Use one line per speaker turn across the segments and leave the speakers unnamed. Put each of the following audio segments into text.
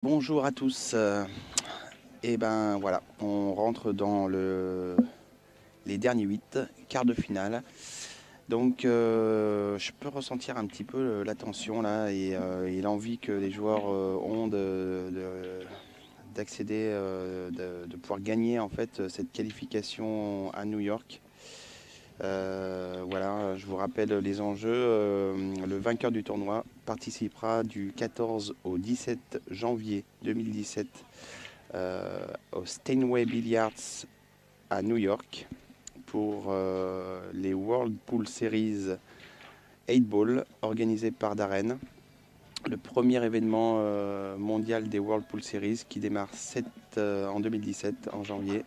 Bonjour à tous. Et ben voilà, on rentre dans les derniers 8 quarts de finale. Donc je peux ressentir un petit peu la tension là et l'envie que les joueurs ont d'accéder, de pouvoir gagner en fait cette qualification à New York. Voilà, je vous rappelle les enjeux. Le vainqueur du tournoi participera du 14 au 17 janvier 2017 au Steinway Billiards à New York pour les World Pool Series 8 Ball organisés par Darren. Le premier événement mondial des World Pool Series qui démarre en 2017, en janvier.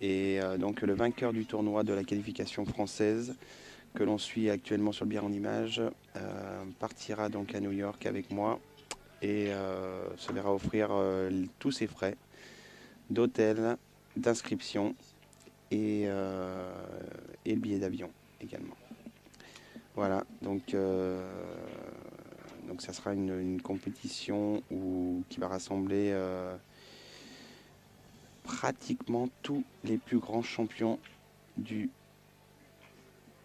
Et donc le vainqueur du tournoi de la qualification française que l'on suit actuellement sur le bien en image partira donc à New York avec moi et se verra offrir tous ses frais d'hôtel, d'inscription et le billet d'avion également. Voilà, donc ça sera une compétition qui va rassembler pratiquement tous les plus grands champions du,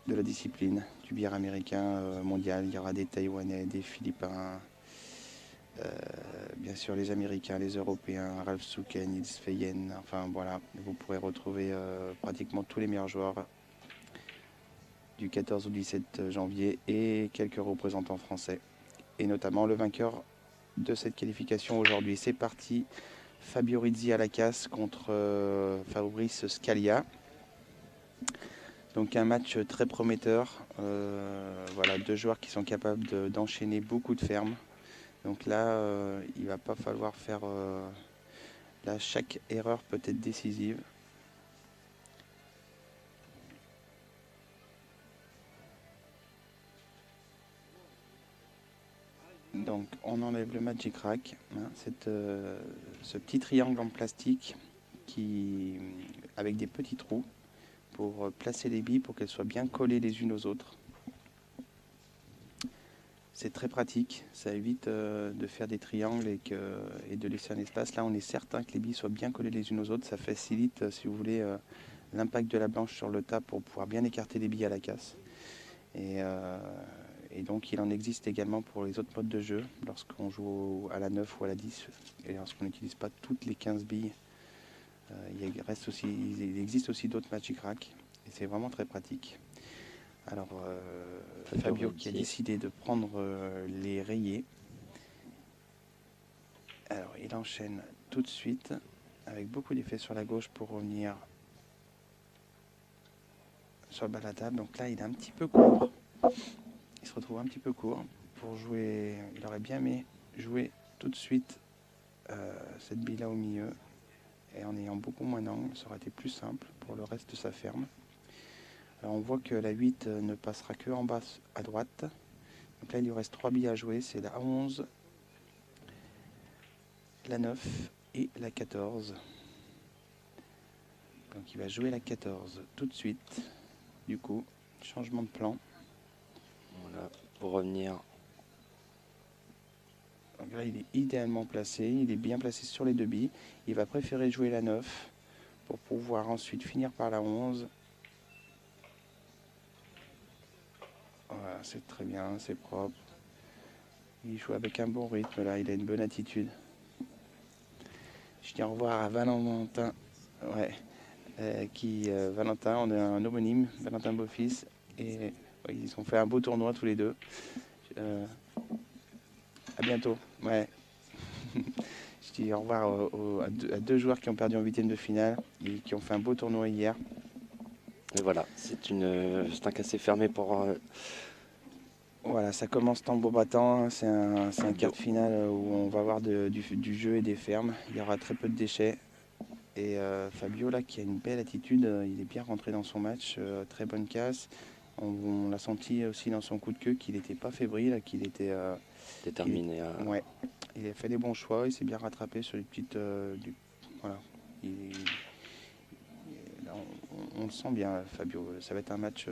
de la discipline, du billard américain mondial. Il y aura des Taïwanais, des Philippins, bien sûr les Américains, les Européens, Ralph Souken, Nils Feyen, enfin voilà, vous pourrez retrouver pratiquement tous les meilleurs joueurs du 14 au 17 janvier et quelques représentants français, et notamment le vainqueur de cette qualification aujourd'hui. C'est parti, Fabio Rizzi à la casse contre Fabrice Scalia. Donc un match très prometteur. Voilà, deux joueurs qui sont capables d'enchaîner beaucoup de fermes. Donc là, il va pas falloir faire... là, chaque erreur peut être décisive. Donc on enlève le Magic Rack, hein, ce petit triangle en plastique avec des petits trous pour placer les billes pour qu'elles soient bien collées les unes aux autres. C'est très pratique, ça évite de faire des triangles et de laisser un espace. Là on est certain que les billes soient bien collées les unes aux autres, ça facilite si vous voulez l'impact de la blanche sur le tas pour pouvoir bien écarter les billes à la casse. Et donc il en existe également pour les autres modes de jeu, lorsqu'on joue à la 9 ou à la 10, et lorsqu'on n'utilise pas toutes les 15 billes. Il existe aussi d'autres Magic Rack, et c'est vraiment très pratique. Alors Fabio qui a décidé de prendre les rayés. Alors il enchaîne tout de suite, avec beaucoup d'effets sur la gauche pour revenir sur le bas de la table. Donc là il est un petit peu court. Il se retrouve un petit peu court pour jouer. Il aurait bien aimé jouer tout de suite cette bille là au milieu, et en ayant beaucoup moins d'angle, ça aurait été plus simple pour le reste de sa ferme. Alors on voit que la 8 ne passera que en bas à droite. Donc là il lui reste 3 billes à jouer, c'est la 11, la 9 et la 14. Donc il va jouer la 14 tout de suite. Du coup, changement de plan.
Voilà, pour revenir.
Donc là, il est idéalement placé, il est bien placé sur les deux billes. Il va préférer jouer la 9 pour pouvoir ensuite finir par la 11. Voilà, c'est très bien, c'est propre. Il joue avec un bon rythme là, il a une bonne attitude. Je dis au revoir à Valentin. Ouais. Valentin, on a un homonyme, Valentin Beaufils. Et ouais, ils ont fait un beau tournoi tous les deux. À bientôt. Ouais. Je dis au revoir à deux joueurs qui ont perdu en huitième de finale et qui ont fait un beau tournoi hier.
Et voilà, c'est un cassé fermé pour
Voilà, ça commence tambour battant. C'est un quart de finale où on va avoir du jeu et des fermes. Il y aura très peu de déchets. Et Fabio, là, qui a une belle attitude, il est bien rentré dans son match. Très bonne casse. On l'a senti aussi dans son coup de queue qu'il n'était pas fébrile, qu'il était
déterminé à.
ouais, il a fait les bons choix, il s'est bien rattrapé sur les petites. Voilà. Là, on le sent bien, Fabio. Ça va être un match.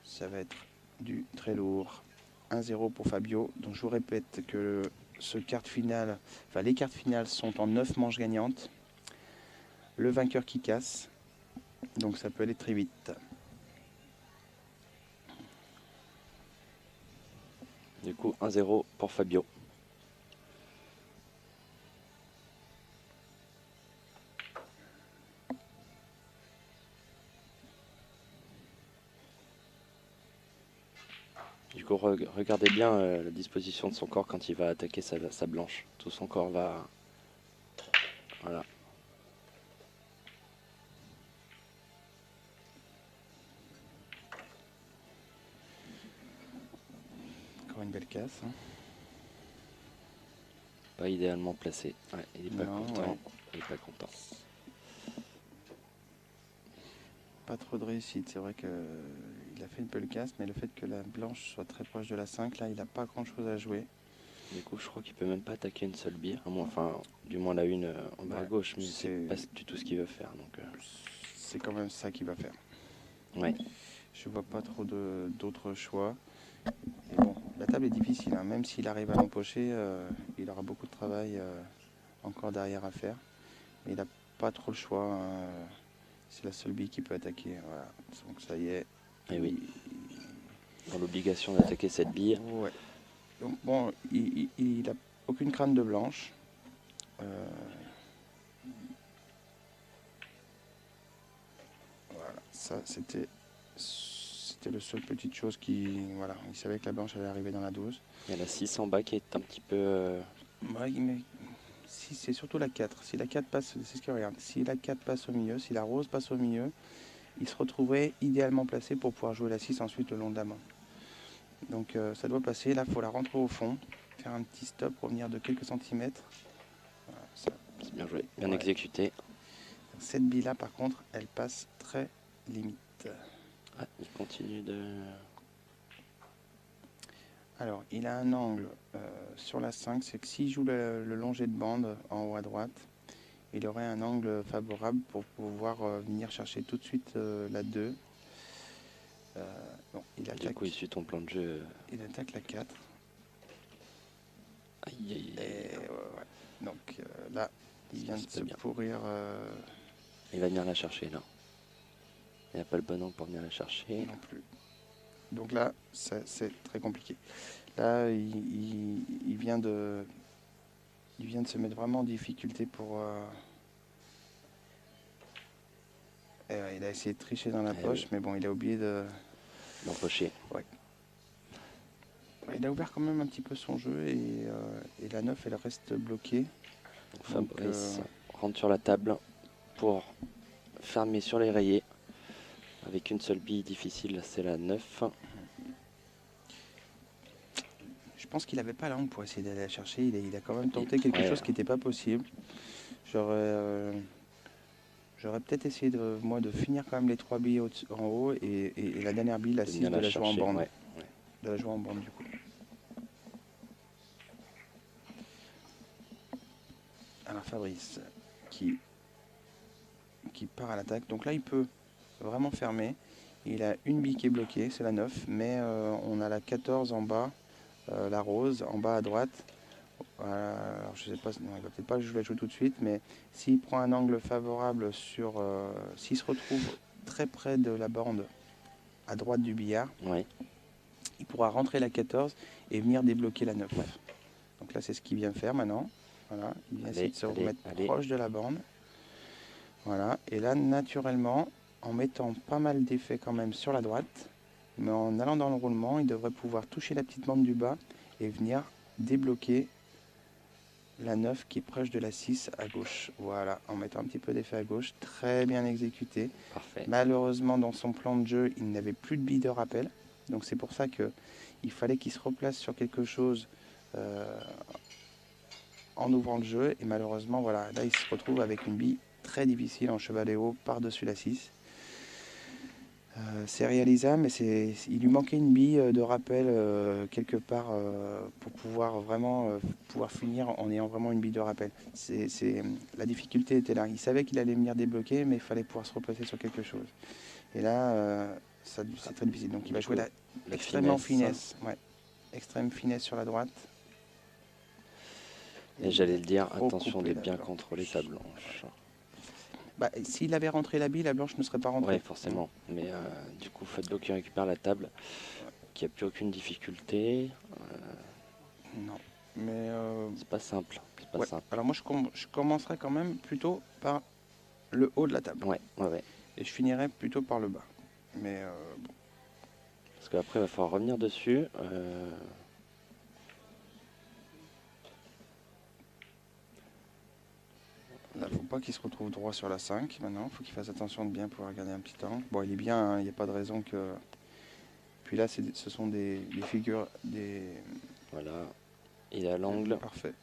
Ça va être du très lourd. 1-0 pour Fabio. Donc je vous répète que carte finale, enfin les cartes finales sont en 9 manches gagnantes. Le vainqueur qui casse, donc ça peut aller très vite.
Du coup, 1-0 pour Fabio. Du coup, regardez bien la disposition de son corps quand il va attaquer sa blanche. Tout son corps va... Voilà.
Encore une belle casse. Hein.
Pas idéalement placé. Ouais, il est pas content.
Ouais.
Il est pas content.
Pas trop de réussite. C'est vrai qu'il a fait une belle casse, mais le fait que la blanche soit très proche de la 5, là, il n'a pas grand chose à jouer.
Du coup, je crois qu'il peut même pas attaquer une seule bille. Enfin, du moins la une en bas à gauche, mais c'est pas du tout ce qu'il veut faire. Donc,
c'est quand même ça qu'il va faire.
Ouais.
Je vois pas trop d'autres choix. Et bon, la table est difficile. Hein. Même s'il arrive à l'empocher, il aura beaucoup de travail encore derrière à faire. Mais il n'a pas trop le choix. Hein. C'est la seule bille qui peut attaquer. Voilà. Donc ça y est.
Et oui. Dans l'obligation d'attaquer cette bille.
Ouais. Donc bon, il n'a aucune crainte de blanche. Voilà, ça c'était le seul petite chose qui... Voilà, il savait que la blanche allait arriver dans la 12.
Il y a la 6 en bas qui est un petit peu...
Ouais, mais si, c'est surtout la 4. Si la 4 passe, c'est ce qu'il regarde. Si la 4 passe au milieu, si la rose passe au milieu, il se retrouverait idéalement placé pour pouvoir jouer la 6 ensuite le long de la main. Donc ça doit passer. Là, il faut la rentrer au fond, faire un petit stop, revenir de quelques centimètres. Voilà,
c'est bien joué, bien exécuté.
Cette bille-là, par contre, elle passe très limite.
Ah, il continue de...
Alors, il a un angle sur la 5, c'est que s'il joue le longé de bande en haut à droite, il aurait un angle favorable pour pouvoir venir chercher tout de suite la 2. Bon, il attaque,
du coup, il suit ton plan de jeu.
Il attaque la 4.
Aïe, aïe, aïe.
Ouais. Donc là, il vient de se pourrir.
Il va venir la chercher, là. Il n'a pas le bon angle pour venir la chercher.
Non plus. Donc là, c'est très compliqué. Là, il vient de se mettre vraiment en difficulté pour... il a essayé de tricher dans la poche, oui. Mais bon, il a oublié
d'empocher.
Ouais. Il a ouvert quand même un petit peu son jeu et la 9, elle reste bloquée.
Fabrice rentre sur la table pour fermer sur les rayés. Avec une seule bille difficile, c'est la 9.
Je pense qu'il n'avait pas l'angle pour essayer d'aller la chercher. Il a quand même tenté quelque chose qui n'était pas possible. J'aurais peut-être essayé de finir quand même les 3 billes en haut et la dernière bille, la 6, de la jouer en bande.
Ouais.
De la jouer en bande du coup. Alors Fabrice qui part à l'attaque. Donc là, il peut vraiment fermer. Il a une bille qui est bloquée, c'est la 9, mais on a la 14 en bas, la rose en bas à droite. Alors je sais pas, non, il va peut-être pas la jouer tout de suite, mais s'il prend un angle favorable s'il se retrouve très près de la bande à droite du billard,
ouais.
Il pourra rentrer la 14 et venir débloquer la 9. Ouais. Donc là, c'est ce qu'il vient faire maintenant. Voilà, il vient essayer de se remettre proche de la bande. Voilà, et là, naturellement, en mettant pas mal d'effets quand même sur la droite, mais en allant dans le roulement, il devrait pouvoir toucher la petite bande du bas et venir débloquer la 9 qui est proche de la 6 à gauche. Voilà, en mettant un petit peu d'effet à gauche, très bien exécuté.
Parfait.
Malheureusement, dans son plan de jeu, il n'avait plus de bille de rappel. Donc c'est pour ça qu'il fallait qu'il se replace sur quelque chose en ouvrant le jeu. Et malheureusement, voilà, là, il se retrouve avec une bille très difficile en chevalet haut par-dessus la 6. C'est réalisable, mais il lui manquait une bille de rappel quelque part pour pouvoir vraiment pouvoir finir en ayant vraiment une bille de rappel. La difficulté était là. Il savait qu'il allait venir débloquer, mais il fallait pouvoir se replacer sur quelque chose. Et là, c'est très difficile. Donc il va jouer extrêmement finesse. Ouais. Extrême finesse sur la droite.
Et j'allais le dire,
trop
attention
coupé
de
la
bien
blanche.
contrôler sa blanche.
Bah, s'il avait rentré la bille, la blanche ne serait pas rentrée.
Ouais, forcément. Mais du coup, Fabio qui récupère la table, qui a plus aucune difficulté.
Non. Mais
C'est pas simple. C'est pas
ouais.
simple.
Alors moi, je commencerai quand même plutôt par le haut de la table.
Ouais, ouais, ouais.
Et je finirai plutôt par le bas. Mais bon.
Parce qu'après, il va falloir revenir dessus.
Là, faut pas qu'il se retrouve droit sur la 5 maintenant. Faut qu'il fasse attention de bien pouvoir garder un petit angle. Bon, il est bien, hein, il n'y a pas de raison que. Puis là, ce sont des figures, des.
Voilà, il est à l'angle.
Parfait.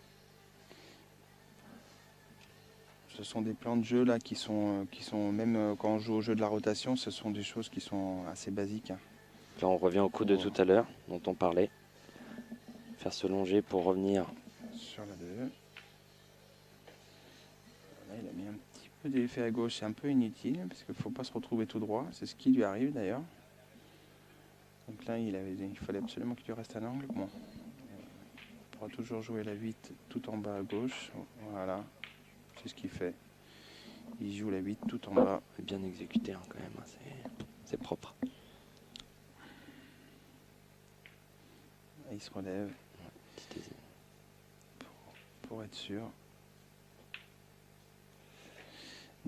Ce sont des plans de jeu là qui sont même quand on joue au jeu de la rotation, ce sont des choses qui sont assez basiques. Hein.
Là, on revient au coup de tout à l'heure dont on parlait. Faire se longer pour revenir.
Sur la 2. Là, il a mis un petit peu d'effet à gauche, c'est un peu inutile parce qu'il ne faut pas se retrouver tout droit. C'est ce qui lui arrive d'ailleurs. Donc là, il fallait absolument qu'il lui reste un angle. Bon. On pourra toujours jouer la 8 tout en bas à gauche. Voilà. C'est ce qu'il fait. Il joue la 8 tout en bas.
Bien exécuté hein, quand même, c'est propre.
Et il se relève
Ouais,
pour être sûr.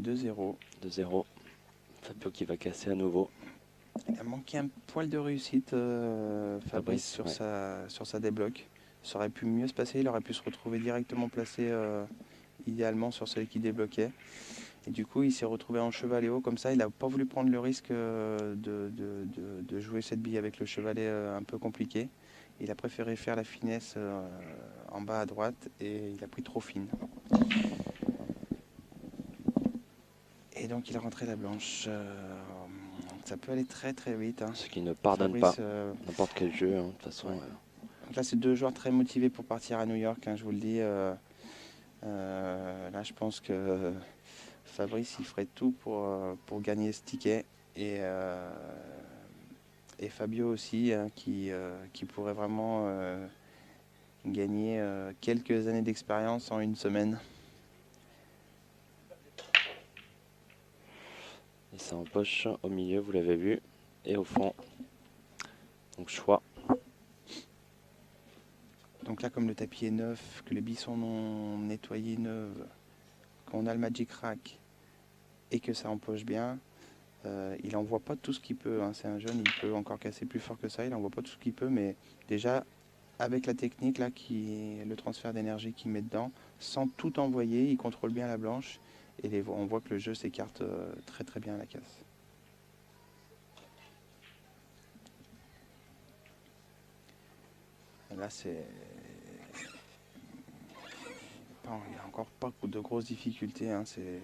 2-0.
2-0. Fabio qui va casser à nouveau.
Il a manqué un poil de réussite, Fabrice, sur,
ouais.
sur sa débloque. Ça aurait pu mieux se passer, il aurait pu se retrouver directement placé idéalement sur celui qui débloquait. Et du coup, il s'est retrouvé en chevalet haut comme ça. Il n'a pas voulu prendre le risque de jouer cette bille avec le chevalet un peu compliqué. Il a préféré faire la finesse en bas à droite et il a pris trop fine. Et donc il a rentré la blanche. Ça peut aller très très vite. Hein.
Ce qui ne pardonne
Fabrice,
pas n'importe quel jeu, hein, de toute façon.
Ouais. Donc là, c'est deux joueurs très motivés pour partir à New York, hein, je vous le dis. Là, je pense que Fabrice, il ferait tout pour gagner ce ticket. Et Fabio aussi, hein, qui pourrait vraiment gagner quelques années d'expérience en une semaine.
Et ça empoche au milieu, vous l'avez vu, et au fond. Donc choix.
Donc là, comme le tapis est neuf, que les billes sont non nettoyées neuves, qu'on a le Magic Rack et que ça empoche bien, il envoie pas tout ce qu'il peut. Hein. C'est un jeune, il peut encore casser plus fort que ça, il envoie pas tout ce qu'il peut, mais déjà, avec la technique, là, le transfert d'énergie qu'il met dedans, sans tout envoyer, il contrôle bien la blanche, et on voit que le jeu s'écarte très très bien à la casse. Et là, il n'y a encore pas de grosses difficultés. Hein. C'est...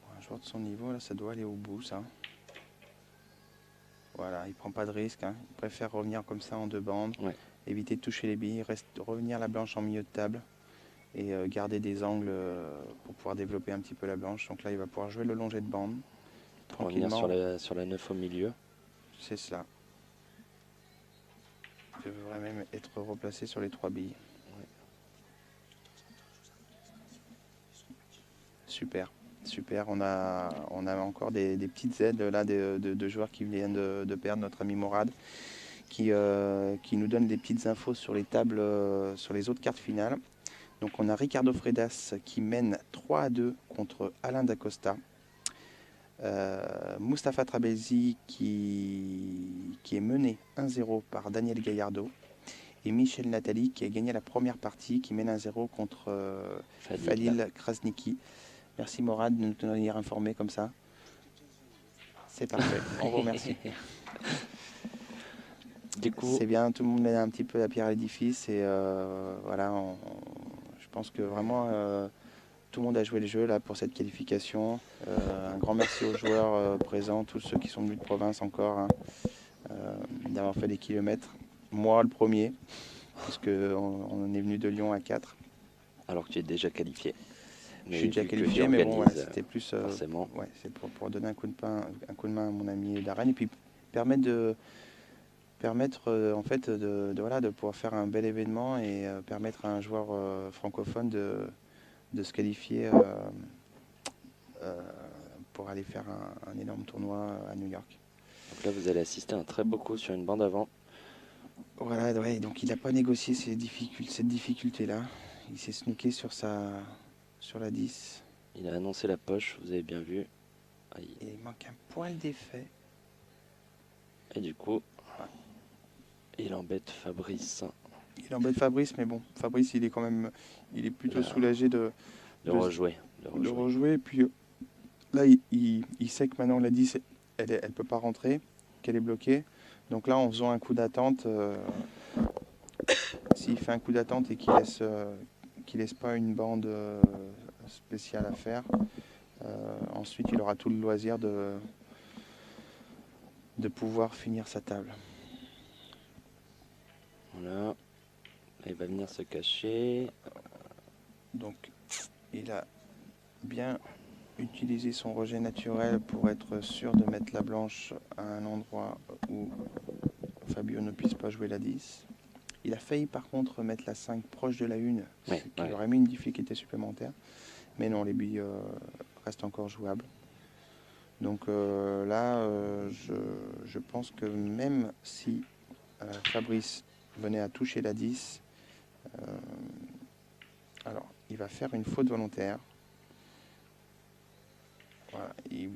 Pour un joueur de son niveau, là, ça doit aller au bout, ça. Voilà, il prend pas de risque. Hein. Il préfère revenir comme ça en deux bandes, éviter de toucher les billes, revenir la blanche en milieu de table et garder des angles pour pouvoir développer un petit peu la blanche. Donc là, il va pouvoir jouer le longé de bande.
Pour revenir sur la 9 au milieu.
C'est cela. Il devrait même être replacé sur les 3 billes. Ouais. Super. Super, on a encore des petites aides là de joueurs qui viennent de perdre, notre ami Morad, qui nous donne des petites infos sur les tables, sur les autres cartes finales. Donc on a Ricardo Fredas qui mène 3-2 contre Alain Dacosta. Mustapha Trabelsi qui est mené 1-0 par Daniel Gallardo. Et Michel Nathalie qui a gagné la première partie, qui mène 1-0 contre Fadil Krasniki. Merci Morad de nous tenir informés comme ça. C'est parfait, on vous remercie. Du coup, c'est bien, tout le monde met un petit peu la pierre à l'édifice et voilà, je pense que vraiment tout le monde a joué le jeu là pour cette qualification. Un grand merci aux joueurs présents, tous ceux qui sont venus de province encore, hein, d'avoir fait des kilomètres. Moi le premier, parce qu'on est venu de Lyon à 4.
Alors que tu es déjà qualifié.
Je suis déjà qualifié, mais bon, ouais, c'était plus ouais, c'est pour donner un coup de main à mon ami Darren et puis permettre permettre en fait voilà, de pouvoir faire un bel événement et permettre à un joueur francophone de se qualifier euh, pour aller faire un énorme tournoi à New York.
Donc là, vous allez assister à un très beau coup sur une bande avant.
Voilà, ouais, donc il n'a pas négocié cette difficulté-là. Il s'est snooké sur la 10.
Il a annoncé la poche, vous avez bien vu. Aïe.
Et il manque un poil d'effet.
Et du coup, il embête Fabrice.
Il embête Fabrice, mais bon, Fabrice il est plutôt soulagé de
rejouer.
Puis là, il sait que maintenant la 10, elle peut pas rentrer, qu'elle est bloquée. Donc là, en faisant un coup d'attente, s'il fait un coup d'attente et qu'il laisse pas une bande spéciale à faire, ensuite il aura tout le loisir de pouvoir finir sa table.
Voilà. Il va venir se cacher.
Donc il a bien utilisé son rejet naturel pour être sûr de mettre la blanche à un endroit où Fabio ne puisse pas jouer la 10. Il a failli par contre mettre la 5 proche de la 1, ce qui aurait mis une difficulté supplémentaire. Mais non, les billes restent encore jouables. Donc là, je pense que même si Fabrice venait à toucher la 10, alors il va faire une faute volontaire. Voilà, il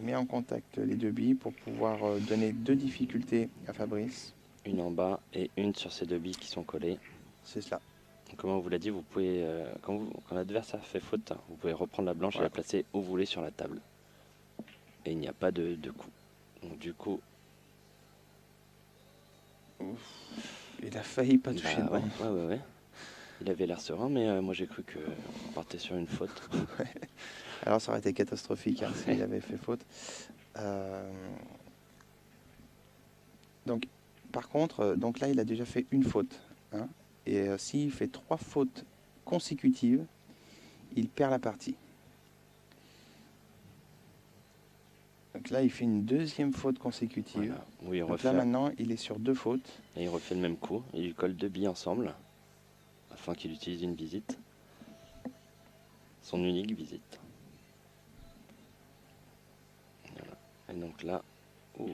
met en contact les deux billes pour pouvoir donner deux difficultés à Fabrice.
Une en bas et une sur ces deux billes qui sont collées.
C'est cela.
Comme on vous l'a dit, vous pouvez, quand l'adversaire fait faute, vous pouvez reprendre la blanche et la placer où vous voulez sur la table. Et il n'y a pas de coup. Donc du coup...
Il a failli pas toucher le banc.
Ouais. Il avait l'air serein, mais moi j'ai cru qu'on partait sur une faute.
Alors ça aurait été catastrophique s'il avait fait faute. Donc, par contre, donc là il a déjà fait une faute. Hein, et s'il fait 3 fautes consécutives, il perd la partie. Donc là, il fait une deuxième faute consécutive.
Voilà. Oui,
donc là, maintenant, il est sur 2 fautes.
Et il refait le même coup. Il lui colle 2 billes ensemble, afin qu'il utilise une visite. Son unique visite. Voilà. Et donc là... Et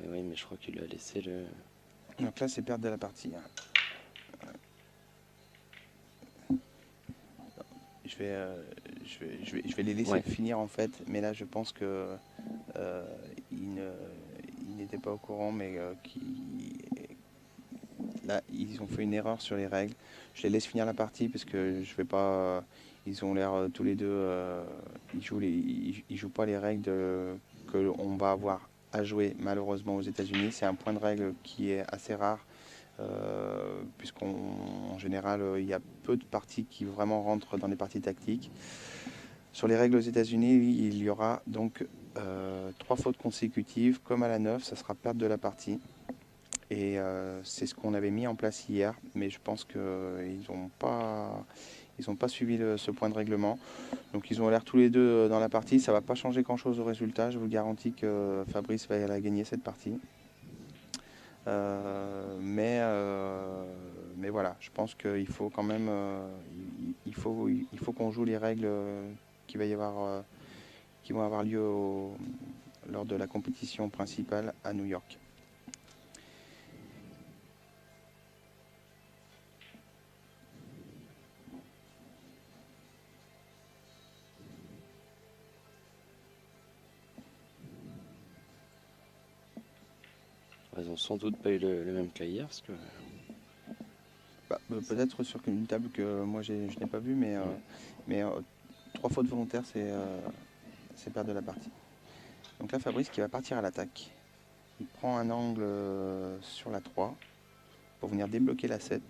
oui, mais je crois qu'il lui a laissé le...
Donc là, c'est perdre de la partie. Hein. Je vais les laisser finir en fait, mais là je pense que ils n'étaient pas au courant, mais là ils ont fait une erreur sur les règles. Je les laisse finir la partie parce que je vais pas. Ils ont l'air tous les deux, ils jouent pas les règles que on va avoir à jouer malheureusement aux États-Unis. C'est un point de règle qui est assez rare. Puisqu'en général il y a peu de parties qui vraiment rentrent dans les parties tactiques. Sur les règles aux États-Unis, il y aura donc 3 fautes consécutives, comme à la 9, ça sera perte de la partie. Et c'est ce qu'on avait mis en place hier, mais je pense qu'ils n'ont pas suivi ce point de règlement. Donc ils ont l'air tous les deux dans la partie, ça ne va pas changer grand-chose au résultat, je vous garantis que Fabrice va la gagner cette partie. Mais voilà, je pense qu'il faut quand même, il faut qu'on joue les règles qui vont avoir lieu lors de la compétition principale à New York.
Ils n'ont sans doute pas eu le même cas hier, parce que...
Peut-être sur une table que moi je n'ai pas vue, mais 3 fautes volontaires, c'est perdre de la partie. Donc là, Fabrice qui va partir à l'attaque. Il prend un angle sur la 3 pour venir débloquer la 7.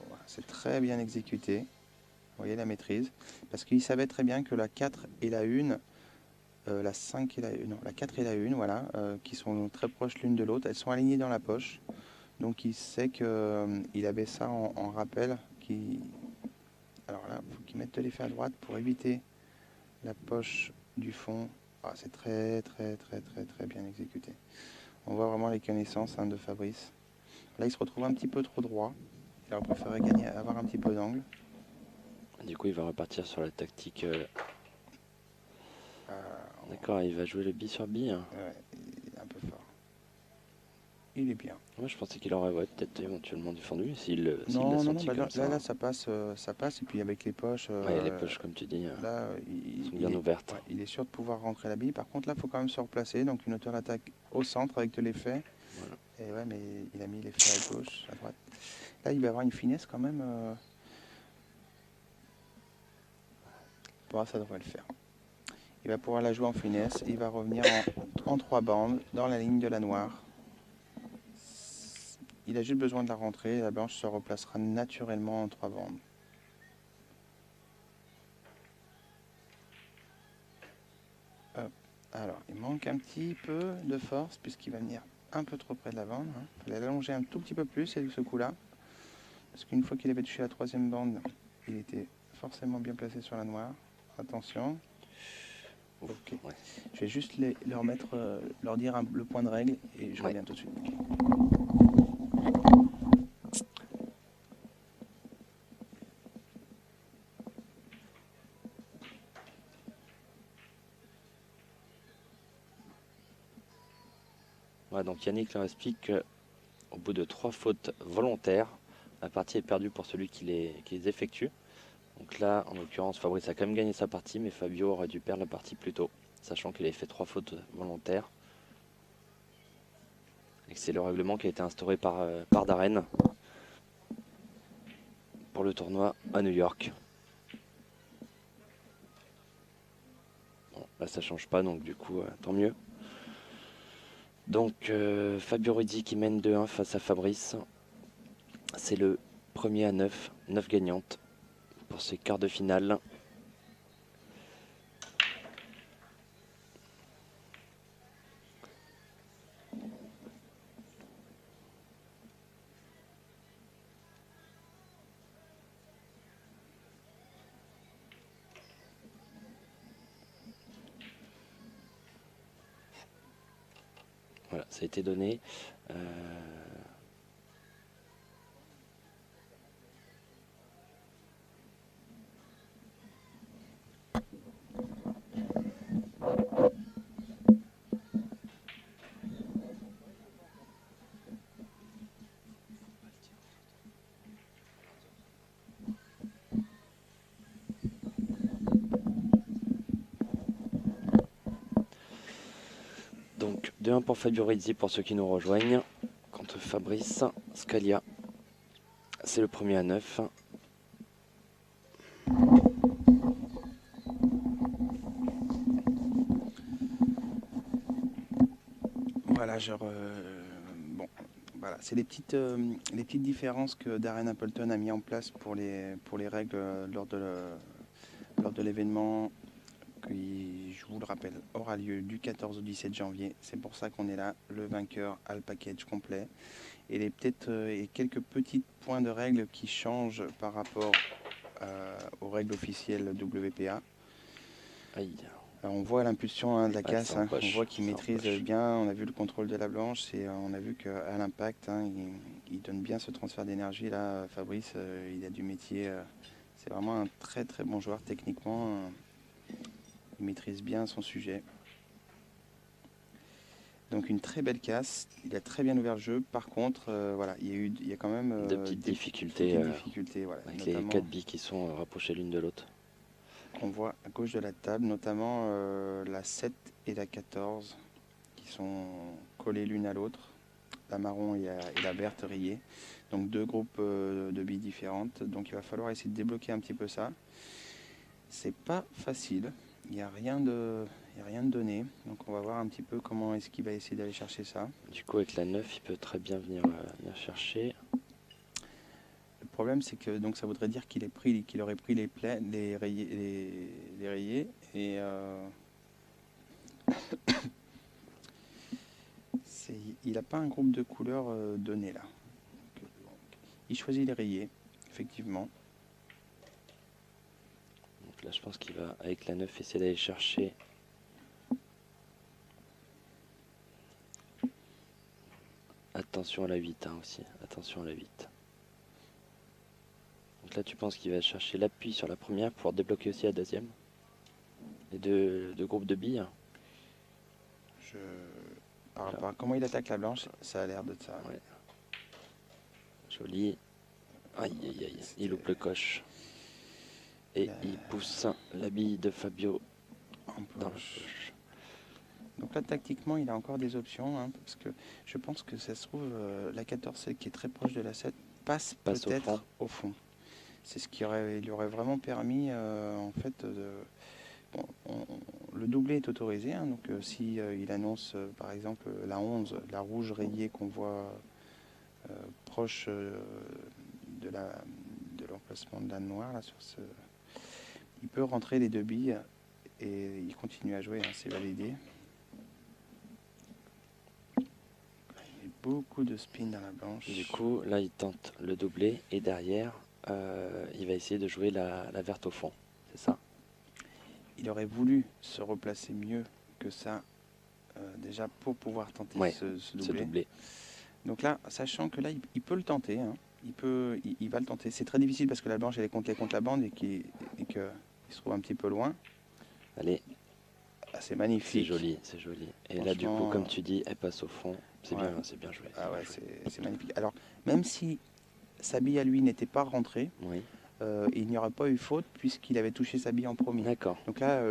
Voilà, c'est très bien exécuté. Vous voyez la maîtrise. Parce qu'il savait très bien que la 4 et la 1... la 5 et la 4 et la 1, voilà, qui sont très proches l'une de l'autre. Elles sont alignées dans la poche. Donc il sait qu'il avait ça en rappel. Alors là, il faut qu'il mette de l'effet à droite pour éviter la poche du fond. Ah, c'est très bien exécuté. On voit vraiment les connaissances de Fabrice. Là, il se retrouve un petit peu trop droit. Il aurait préféré gagner, avoir un petit peu d'angle.
Du coup, il va repartir sur la tactique. D'accord, il va jouer le bi sur bi.
Ouais, il est un peu fort. Il est bien.
Moi, je pensais qu'il aurait peut-être éventuellement défendu s'il l'a
Non,
senti
bah
comme ça.
là, ça passe. Et puis avec les poches.
Ouais, les poches, comme tu dis,
là,
sont bien ouvertes.
Ouais, il est sûr de pouvoir rentrer la bille. Par contre, là, il faut quand même se replacer. Donc, une hauteur d'attaque au centre avec de l'effet.
Voilà.
Et ouais, mais il a mis l'effet à gauche, à droite. Là, il va avoir une finesse quand même. Bon, ça devrait le faire. Il va pouvoir la jouer en finesse. Il va revenir en 3 bandes dans la ligne de la noire. Il a juste besoin de la rentrée. La blanche se replacera naturellement en 3 bandes. Hop. Alors, il manque un petit peu de force puisqu'il va venir un peu trop près de la bande. Il fallait l'allonger un tout petit peu plus ce coup-là. Parce qu'une fois qu'il avait touché la 3e bande, il était forcément bien placé sur la noire. Attention. Ok. Ouais. Je vais juste leur dire le point de règle et je reviens tout de suite.
Ouais, donc Yannick leur explique qu'au bout de 3 fautes volontaires, la partie est perdue pour celui qui les effectue. Donc là, en l'occurrence, Fabrice a quand même gagné sa partie, mais Fabio aurait dû perdre la partie plus tôt, sachant qu'il avait fait 3 fautes volontaires. Et que c'est le règlement qui a été instauré par Darren pour le tournoi à New York. Bon, là, ça change pas, donc du coup, tant mieux. Donc, Fabio Rudi qui mène 2-1 face à Fabrice. C'est le premier à 9 gagnantes pour ces quarts de finale. Voilà, ça a été donné. Donc 2-1 pour Fabio Rizzi pour ceux qui nous rejoignent. Contre Fabrice Scalia. C'est le premier à 9.
Voilà, bon, voilà, c'est les petites différences que Darren Appleton a mis en place pour les règles lors de l'événement qui, je vous le rappelle, aura lieu du 14 au 17 janvier. C'est pour ça qu'on est là. Le vainqueur a le package complet. Et et quelques petits points de règles qui changent par rapport aux règles officielles WPA.
Aïe.
Alors on voit l'impulsion de la casse, on voit qu'il maîtrise bien, on a vu le contrôle de la blanche et on a vu qu'à l'impact, il donne bien ce transfert d'énergie là. Fabrice, il a du métier, c'est vraiment un très bon joueur techniquement, il maîtrise bien son sujet. Donc une très belle casse, il a très bien ouvert le jeu. Par contre, voilà, il y a quand même
de petites difficultés,
voilà,
avec les 4 billes qui sont rapprochées l'une de l'autre.
On voit à gauche de la table, notamment la 7 et la 14 qui sont collées l'une à l'autre, la marron et la verte rayée. Donc 2 groupes de billes différentes. Donc il va falloir essayer de débloquer un petit peu ça. C'est pas facile, il n'y a rien de donné. Donc on va voir un petit peu comment est-ce qu'il va essayer d'aller chercher ça.
Du coup avec la 9 il peut très bien venir chercher.
Le problème c'est que donc ça voudrait dire qu'il aurait pris les rayés et il n'a pas un groupe de couleurs donné là. Il choisit les rayés, effectivement.
Donc là je pense qu'il va avec la 9 essayer d'aller chercher Attention à la 8 aussi, attention à la 8. Donc là tu penses qu'il va chercher l'appui sur la première pour débloquer aussi la deuxième. Les deux groupes de billes.
Je... Par rapport à comment il attaque la blanche, ça a l'air de ça.
Ouais. Joli. Aïe aïe aïe, il loupe le coche. Et il pousse la bille de Fabio dans la poche.
Donc là, tactiquement, il a encore des options, hein, parce que je pense que ça se trouve, la 14, celle qui est très proche de la 7, passe peut-être au fond. C'est ce qui lui aurait vraiment permis, en fait, le doublé est autorisé, hein, donc si il annonce, par exemple, la 11, la rouge rayée qu'on voit proche de l'emplacement de la noire, là, il peut rentrer les deux billes et il continue à jouer, hein, c'est validé. Beaucoup de spin dans la blanche.
Du coup, là, il tente le doublé et derrière, il va essayer de jouer la verte au fond. C'est ça?
Il aurait voulu se replacer mieux que ça, déjà pour pouvoir tenter ce doublé. Donc là, sachant que là, il peut le tenter. Hein. Il va le tenter. C'est très difficile parce que la blanche, elle est contre la bande et qu'il se trouve un petit peu loin.
Allez.
Ah, c'est magnifique.
C'est joli, c'est joli. Et là, du coup, comme tu dis, elle passe au fond. C'est bien joué.
Ah ouais, c'est magnifique. Alors, même si sa bille à lui n'était pas rentrée, il n'y aurait pas eu faute puisqu'il avait touché sa bille en premier.
D'accord.
Donc là,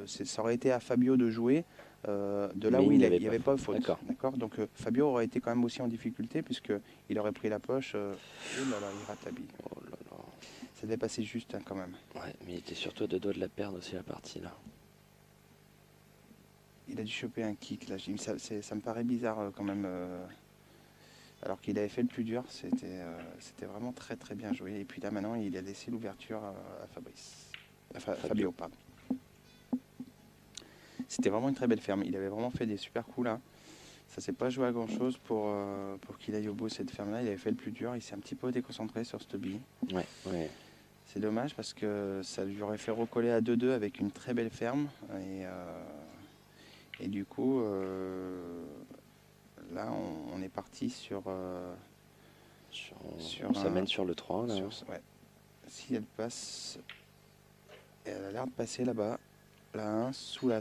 ça aurait été à Fabio de jouer de là où il n'y avait pas de faute. D'accord. Donc Fabio aurait été quand même aussi en difficulté puisqu'il aurait pris la poche. Et là, il rate la bille.
Oh là là.
Ça devait passer juste, hein, quand même.
Ouais, mais il était surtout à 2 doigts de la perdre aussi la partie là.
Il a dû choper un kick là. Ça me paraît bizarre quand même. Alors qu'il avait fait le plus dur, c'était vraiment très très bien joué. Et puis là maintenant, il a laissé l'ouverture à Fabio, pardon. C'était vraiment une très belle ferme. Il avait vraiment fait des super coups là. Ça s'est pas joué à grand chose pour qu'il aille au bout de cette ferme là. Il avait fait le plus dur. Il s'est un petit peu déconcentré sur cette bille.
Ouais.
C'est dommage parce que ça lui aurait fait recoller à 2-2 avec une très belle ferme. Et du coup, là, on est parti sur...
on s'amène sur le 3. Là.
Ouais. Si elle passe... Elle a l'air de passer là-bas. La 1 sous la...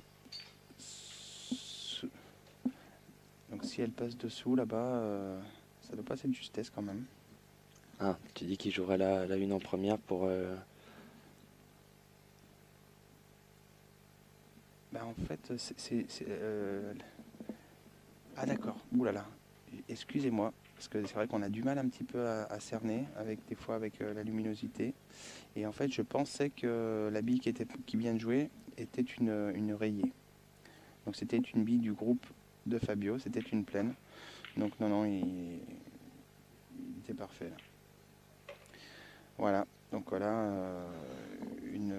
Donc si elle passe dessous là-bas, ça doit passer de justesse quand même.
Ah, tu dis qu'il jouerait la 1 en première pour...
En fait, Ah d'accord, oulala, excusez-moi, parce que c'est vrai qu'on a du mal un petit peu à cerner, des fois avec la luminosité. Et en fait, je pensais que la bille qui vient de jouer était une rayée. Donc c'était une bille du groupe de Fabio, c'était une pleine. Donc non, il était parfait là. Voilà, donc voilà, une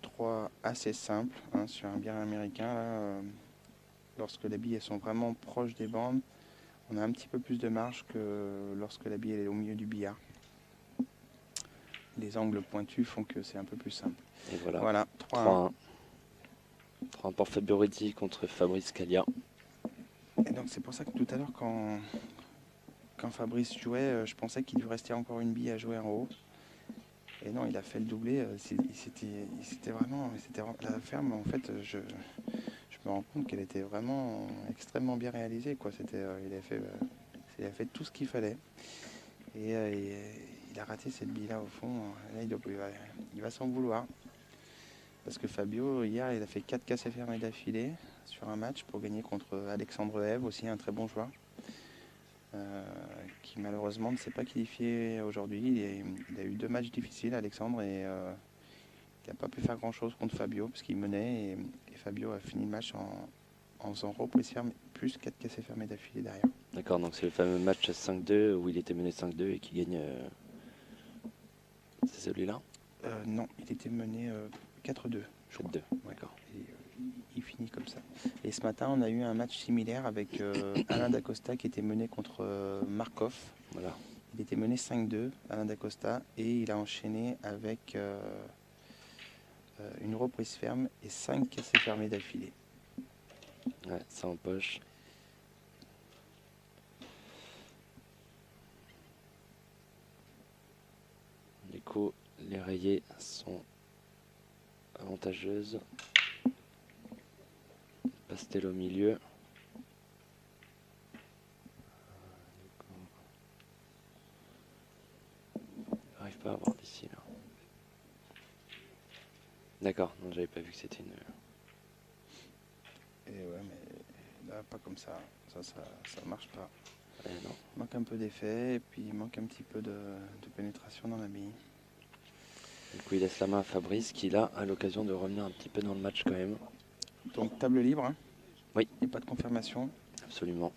3 assez simple, hein, sur un billard américain. Là, lorsque les billes sont vraiment proches des bandes, on a un petit peu plus de marge que lorsque la bille est au milieu du billard. Les angles pointus font que c'est un peu plus simple.
Et voilà 3-1. 3-1 pour Fabio Rizzi contre Fabrice Kalia.
Et donc c'est pour ça que tout à l'heure, quand Fabrice jouait, je pensais qu'il lui restait encore une bille à jouer en haut. Et non, il a fait le doublé. C'était vraiment la ferme. En fait, je me rends compte qu'elle était vraiment extrêmement bien réalisée, quoi. Il a fait tout ce qu'il fallait. Et il a raté cette bille-là au fond. Là, il va s'en vouloir. Parce que Fabio, hier, il a fait 4 cassés fermés d'affilée sur un match pour gagner contre Alexandre Ève, aussi un très bon joueur. Qui malheureusement ne s'est pas qualifié aujourd'hui. Il a eu 2 matchs difficiles, Alexandre, et il n'a pas pu faire grand chose contre Fabio parce qu'il menait, et Fabio a fini le match en faisant reprise ferme plus 4 cassés fermés d'affilée derrière.
D'accord, donc c'est le fameux match 5-2 où il était mené 5-2 et qui gagne. C'est celui-là?
Non, il était mené 4-2.
4-2, d'accord.
Il finit comme ça. Et ce matin, on a eu un match similaire avec Alain Dacosta qui était mené contre Markov.
Voilà.
Il était mené 5-2, Alain Dacosta, et il a enchaîné avec une reprise ferme et 5 cassés fermés d'affilée.
Ouais, ça en poche. coup, les rayées sont avantageuses. Pastel au milieu. J'arrive pas à voir d'ici là. D'accord, non, j'avais pas vu que c'était une.
Et ouais, mais là, pas comme ça. Ça marche pas.
Non.
Il manque un peu d'effet et puis il manque un petit peu de pénétration dans la bille.
Du coup, il laisse la main à Fabrice qui là a l'occasion de revenir un petit peu dans le match quand même.
Donc table libre. Hein.
Oui.
Il n'y a pas de confirmation.
Absolument.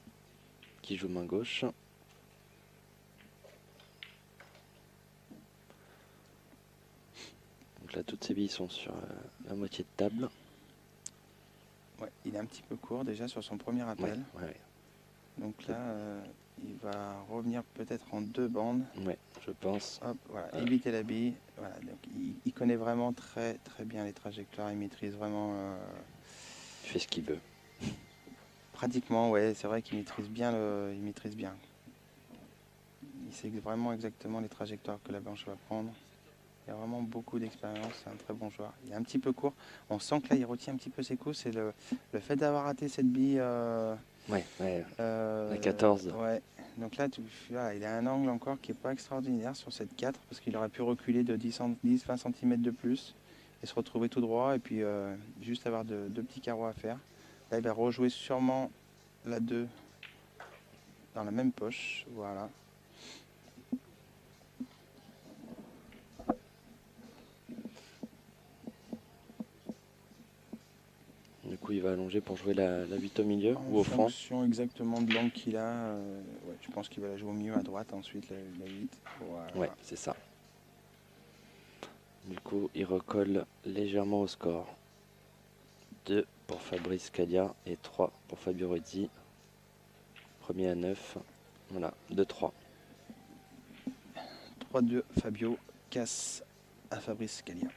Qui joue main gauche. Donc là, toutes ces billes sont sur la moitié de table.
Ouais, il est un petit peu court déjà sur son premier appel.
Ouais.
Donc là, il va revenir peut-être en 2 bandes.
Ouais, je pense.
Hop, voilà, éviter la bille. Voilà, donc il connaît vraiment très très bien les trajectoires. Il maîtrise vraiment.
Il fait ce qu'il veut.
Pratiquement, ouais, c'est vrai qu'il maîtrise bien. Il maîtrise bien. Il sait vraiment exactement les trajectoires que la blanche va prendre. Il a vraiment beaucoup d'expérience, c'est un très bon joueur. Il est un petit peu court. On sent que là, il retient un petit peu ses coups. C'est le fait d'avoir raté cette bille.
La 14.
Ouais. Donc là, voilà, il a un angle encore qui n'est pas extraordinaire sur cette 4 parce qu'il aurait pu reculer de 10-20 cm de plus et se retrouver tout droit et puis juste avoir deux petits carreaux à faire. Là, il va rejouer sûrement la 2 dans la même poche. Voilà.
Du coup, il va allonger pour jouer la 8 au milieu ou au fond.
En fonction exactement de l'angle qu'il a, ouais, je pense qu'il va la jouer au mieux à droite ensuite, la 8. Voilà.
Ouais, c'est ça. Du coup, il recolle légèrement au score. 2 pour Fabrice Cadia et 3 pour Fabio Rozzi. Premier à 9. Voilà, 2-3.
3-2, Fabio casse à Fabrice Cadia.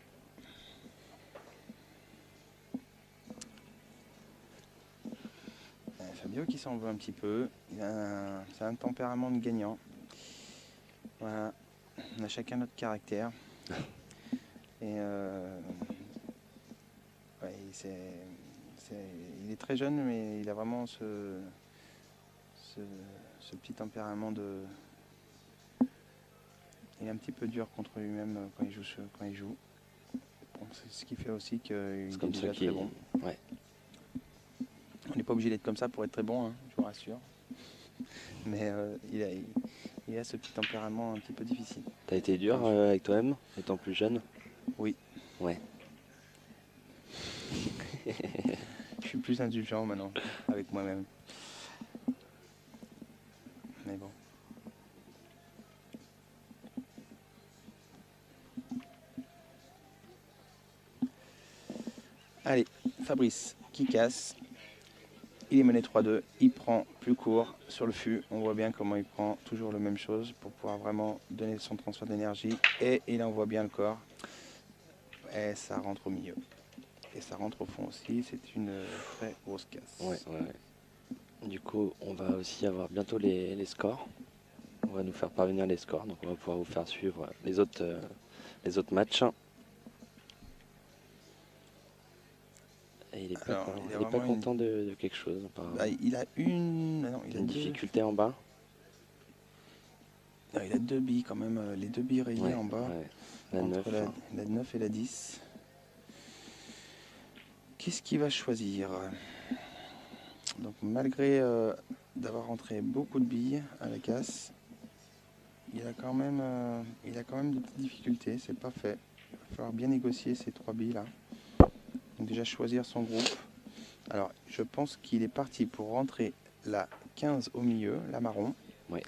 Fabio qui s'en veut un petit peu. C'est un tempérament de gagnant. Voilà. On a chacun notre caractère. Et ouais, il est très jeune, mais il a vraiment ce petit tempérament de. Il est un petit peu dur contre lui-même quand il joue. Bon, c'est ce qui fait aussi qu'il est déjà très bon.
Ouais.
On n'est pas obligé d'être comme ça pour être très bon, hein, je vous rassure. Mais il a ce petit tempérament un petit peu difficile.
T'as été dur avec toi-même, étant plus jeune?
Oui.
Ouais.
Je suis plus indulgent maintenant avec moi-même. Mais bon. Allez, Fabrice qui casse. Il est mené 3-2, il prend plus court sur le fût. On voit bien comment il prend toujours la même chose pour pouvoir vraiment donner son transfert d'énergie. Et il envoie bien le corps. Et ça rentre au milieu. Et ça rentre au fond aussi. C'est une très grosse casse.
Ouais. Du coup, on va aussi avoir bientôt les scores. On va nous faire parvenir les scores. Donc on va pouvoir vous faire suivre les autres matchs. Et il est pas content de quelque chose.
Bah, il a une
difficulté en bas.
Non, il a 2 billes quand même, les 2 billes rayées en bas.
Ouais. La
entre
9.
la 9 et la 10. Qu'est-ce qu'il va choisir? Donc malgré d'avoir rentré beaucoup de billes à la casse, il a quand même des petites difficultés, c'est pas fait. Il va falloir bien négocier ces 3 billes là. Donc déjà choisir son groupe. Alors je pense qu'il est parti pour rentrer la 15 au milieu, la marron.
Ouais.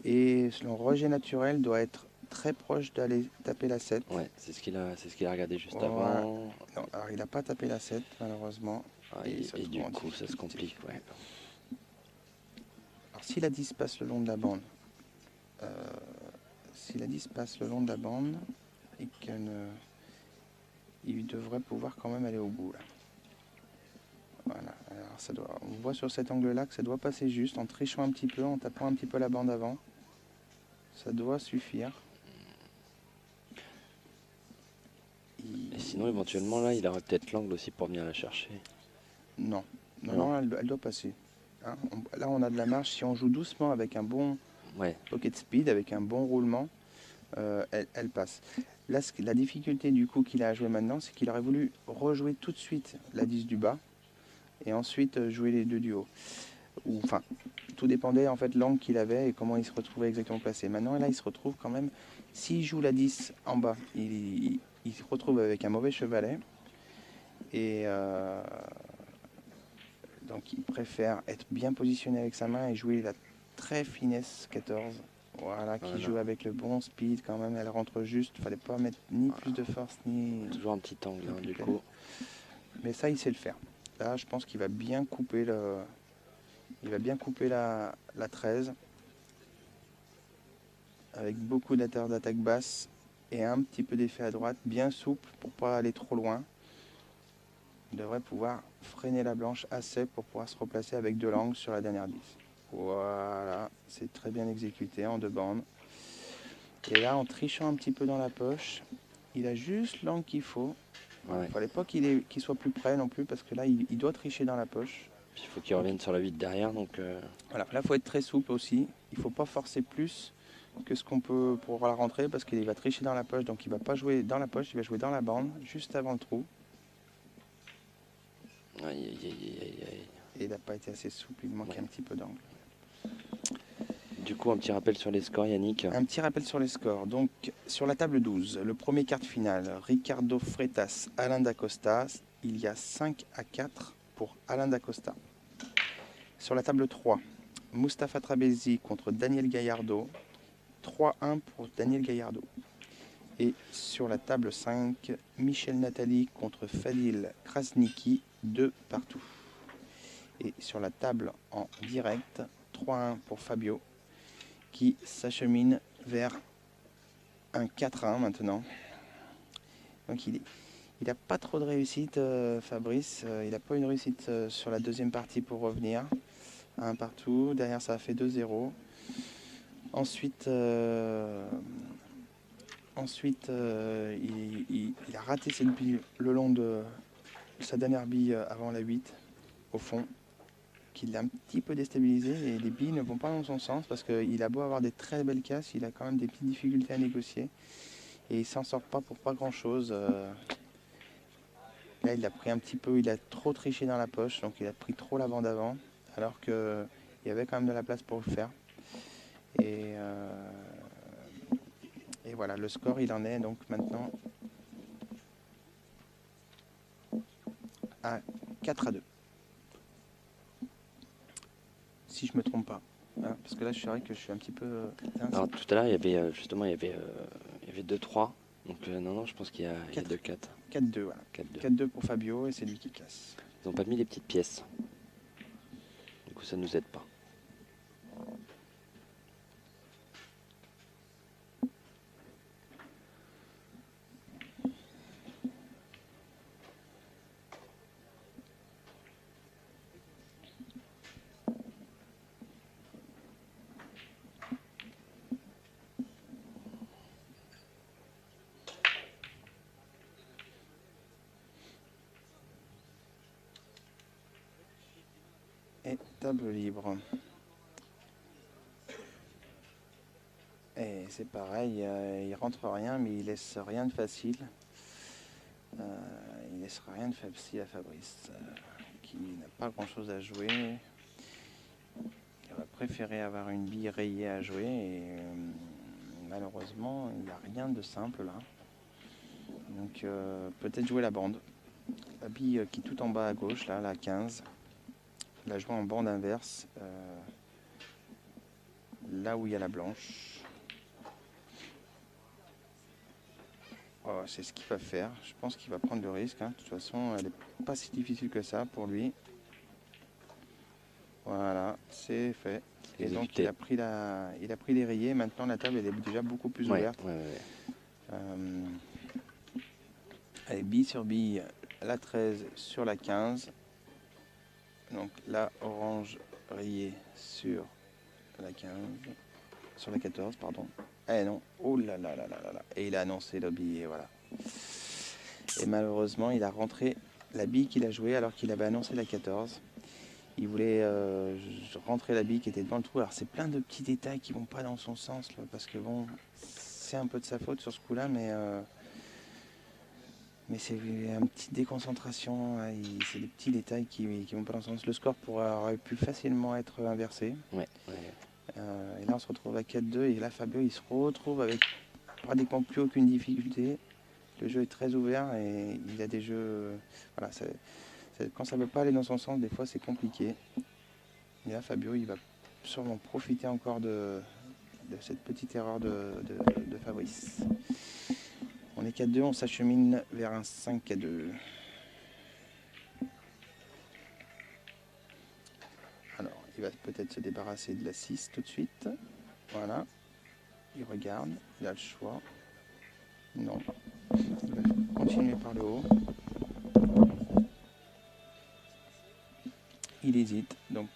Et le rejet naturel doit être très proche d'aller taper la 7.
Ouais, c'est ce qu'il a regardé juste
Voilà.
avant.
Non, alors il n'a pas tapé la 7 malheureusement.
Et du coup ça se complique, ouais.
Alors si la 10 passe le long de la bande, et il devrait pouvoir quand même aller au bout là. Voilà, alors on voit sur cet angle là que ça doit passer juste en trichant un petit peu, en tapant un petit peu la bande avant. Ça doit suffire.
sinon, éventuellement, là, il aurait peut-être l'angle aussi pour venir la chercher.
Non, non,
Non.
non, elle doit passer. Hein, là, on a de la marge. Si on joue doucement avec un bon
Ouais,
pocket speed, avec un bon roulement, elle passe. Là, la difficulté du coup qu'il a à jouer maintenant, c'est qu'il aurait voulu rejouer tout de suite la 10 du bas et ensuite jouer les deux du haut. Ou, enfin, tout dépendait en fait l'angle qu'il avait et comment il se retrouvait exactement placé. Maintenant, là, il se retrouve quand même, s'il joue la 10 en bas, il se retrouve avec un mauvais chevalet. Et donc, il préfère être bien positionné avec sa main et jouer la très finesse 14. Voilà, qui joue avec le bon speed quand même, elle rentre juste. Fallait pas mettre ni plus de force ni.
toujours un petit angle, hein, du coup.
Mais ça, il sait le faire. Là, je pense qu'il va bien couper le. Il va bien couper la 13 avec beaucoup d'attaque basse et un petit peu d'effet à droite, bien souple pour pas aller trop loin. Il devrait pouvoir freiner la blanche assez pour pouvoir se replacer avec de l'angle sur la dernière 10. Voilà, c'est très bien exécuté en deux bandes. Et là, en trichant un petit peu dans la poche, il a juste l'angle qu'il faut. Il ne fallait pas qu'il soit plus près non plus, parce que là, il doit tricher dans la poche.
Puis il faut qu'il revienne sur la 8 derrière, donc...
Voilà, là, il faut être très souple aussi. Il ne faut pas forcer plus que ce qu'on peut pour la rentrée, parce qu'il va tricher dans la poche, donc il ne va pas jouer dans la poche, il va jouer dans la bande, juste avant le trou.
Aïe, aïe, aïe, aïe, aïe.
Et il n'a pas été assez souple, il manquait un petit peu d'angle.
Du coup, un petit rappel sur les scores, Yannick.
Un petit rappel sur les scores. Donc, sur la table 12, le premier quart de finale, Ricardo Freitas, Alain Dacosta, il y a 5-4 pour Alain Dacosta. Sur la table 3, Mustapha Trabelsi contre Daniel Gallardo, 3-1 pour Daniel Gallardo. Et sur la table 5, Michel Nathalie contre Fadil Krasniki, 2 partout. Et sur la table en direct, 3-1 pour Fabio, qui s'achemine vers un 4-1 maintenant. Donc il n'a pas trop de réussite, Fabrice. Il n'a pas une réussite sur la deuxième partie pour revenir. Un partout. Derrière, ça a fait 2-0. Ensuite, il a raté cette bille le long de sa dernière bille avant la 8, au fond, qui l'a un petit peu déstabilisé. Et les billes ne vont pas dans son sens parce qu'il a beau avoir des très belles casses, il a quand même des petites difficultés à négocier. Et il s'en sort pas pour pas grand chose. Là, il a pris un petit peu, il a trop triché dans la poche, donc il a pris trop la bande avant, alors qu'il y avait quand même de la place pour le faire. Et voilà, le score, il en est donc maintenant à 4-2. Si je me trompe pas. Hein, parce que là, je vrai que je suis un petit peu...
Alors tout à l'heure, il y avait justement, il y avait 2-3. Donc non, je pense qu'il y a 2-4.
4-2, voilà. 4-2 pour Fabio et c'est lui qui casse.
Ils n'ont pas mis les petites pièces. Du coup, ça nous aide pas.
Et table libre. Et c'est pareil, il rentre rien, mais il laisse rien de facile. Il laissera rien de facile à Fabrice, qui n'a pas grand chose à jouer. Il va préférer avoir une bille rayée à jouer et malheureusement, il n'y a rien de simple là. Donc peut-être jouer la bande. La bille qui est tout en bas à gauche, là, la 15. La jouer en bande inverse, là où il y a la blanche. Oh, c'est ce qu'il va faire. Je pense qu'il va prendre le risque. Hein. De toute façon, elle n'est pas si difficile que ça pour lui. Voilà, c'est fait. Et donc il a pris les rayés. Maintenant la table elle est déjà beaucoup plus ouverte. Allez, bille sur bille, la 13 sur la 15. Donc là, orange rayé sur la 15. Sur la 14, pardon. Eh non, oh là là là là là là. Et il a annoncé le billet, voilà. Et malheureusement, il a rentré la bille qu'il a jouée alors qu'il avait annoncé la 14. Il voulait rentrer la bille qui était devant le trou. Alors c'est plein de petits détails qui vont pas dans son sens là, parce que bon, c'est un peu de sa faute sur ce coup-là, mais c'est une petite déconcentration. C'est des petits détails qui vont pas dans son sens. Le score aurait pu facilement être inversé.
Ouais.
Et là on se retrouve à 4-2 et là Fabio il se retrouve avec pratiquement plus aucune difficulté. Le jeu est très ouvert et il a des jeux. Voilà, quand ça ne veut pas aller dans son sens, des fois c'est compliqué. Et là, Fabio, il va sûrement profiter encore de cette petite erreur de Fabrice. On est 4-2, on s'achemine vers un 5-2. Alors, il va peut-être se débarrasser de la 6 tout de suite. Voilà. Il regarde, il a le choix. Non. Il va continuer par le haut. Il hésite, donc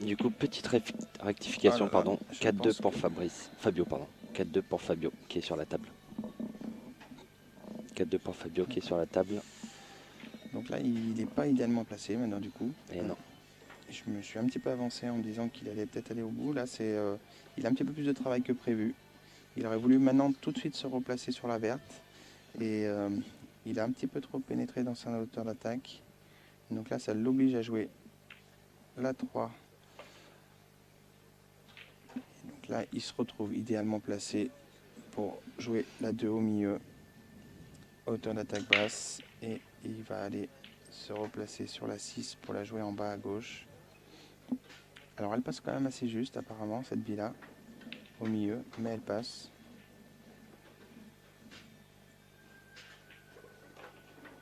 Du coup, petite rectification,
oh là là,
pardon.
je
4-2
pense
pour
que-
Fabio, pardon. 4-2 pour Fabio qui est sur la table. 4-2 pour Fabio qui est sur la table.
Donc là, il n'est pas idéalement placé maintenant du coup.
Et non.
Je me suis un petit peu avancé en me disant qu'il allait peut-être aller au bout. Là, il a un petit peu plus de travail que prévu. Il aurait voulu maintenant tout de suite se replacer sur la verte. Et il a un petit peu trop pénétré dans sa hauteur d'attaque. Donc là, ça l'oblige à jouer la 3. Donc là, il se retrouve idéalement placé pour jouer la 2 au milieu. Hauteur d'attaque basse. Et il va aller se replacer sur la 6 pour la jouer en bas à gauche. Alors elle passe quand même assez juste apparemment, cette bille-là, au milieu, mais elle passe.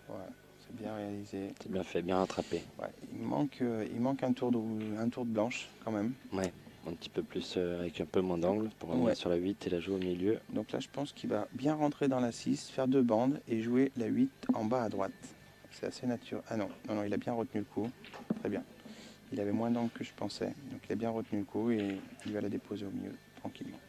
Voilà, c'est bien réalisé.
C'est bien fait, bien rattrapé.
Ouais, il manque un tour de blanche quand même.
Ouais, un petit peu plus avec un peu moins d'angle pour revenir
Ouais.
sur la 8 et la jouer au milieu.
Donc là je pense qu'il va bien rentrer dans la 6, faire 2 bandes et jouer la 8 en bas à droite. C'est assez naturel. Ah non, il a bien retenu le coup. Très bien. Il avait moins d'angle que je pensais. Donc il a bien retenu le coup et il va la déposer au milieu tranquillement.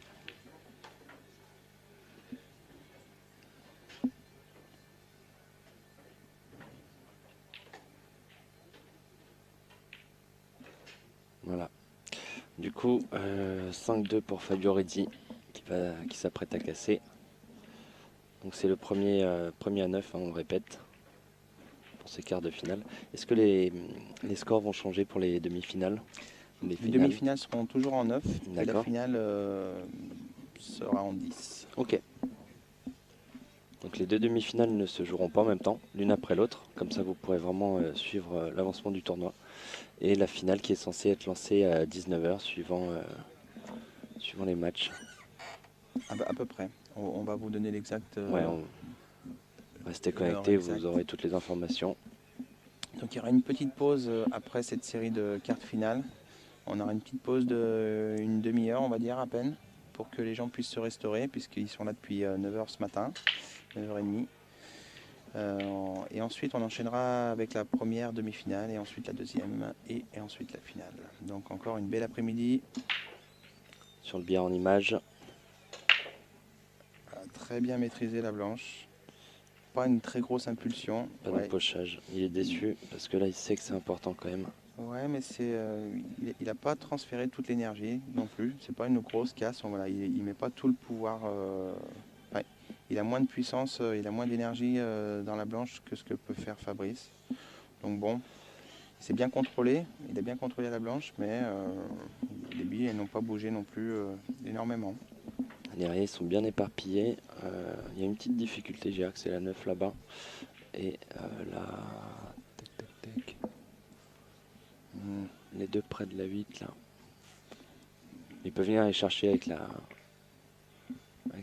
Voilà. Du coup, 5-2 pour Fabio Rezzi qui s'apprête à casser. Donc c'est le premier à 9, hein, on le répète, pour ces quarts de finale. Est-ce que les scores vont changer pour les demi-finales?
Les demi-finales seront toujours en 9 et la
D'accord.
finale sera en 10.
Ok. Donc les deux demi-finales ne se joueront pas en même temps, l'une après l'autre. Comme ça, vous pourrez vraiment suivre l'avancement du tournoi. Et la finale qui est censée être lancée à 19h suivant les matchs.
À peu près. On va vous donner l'exact.
Ouais, restez connectés, vous aurez toutes les informations.
Donc il y aura une petite pause après cette série de cartes finales. On aura une petite pause d'une demi-heure, on va dire à peine, pour que les gens puissent se restaurer, puisqu'ils sont là depuis 9h ce matin, 9h30. Et ensuite on enchaînera avec la première demi-finale, et ensuite la deuxième, et ensuite la finale. Donc encore une belle après-midi.
Sur le billard en image.
Très bien maîtrisé la blanche. Pas une très grosse impulsion.
Pas d'empochage. Il est déçu parce que là il sait que c'est important quand même.
Ouais, mais il n'a pas transféré toute l'énergie non plus. C'est pas une grosse casse. Voilà, il met pas tout le pouvoir. Il a moins de puissance, il a moins d'énergie dans la blanche que ce que peut faire Fabrice. Donc bon, c'est bien contrôlé. Il a bien contrôlé la blanche, mais les billes n'ont pas bougé non plus énormément.
Les rayés sont bien éparpillés. Il y a une petite difficulté, j'ai c'est la 9 là-bas. Et la... Tac. Les deux près de la 8 là. Il peut venir aller chercher avec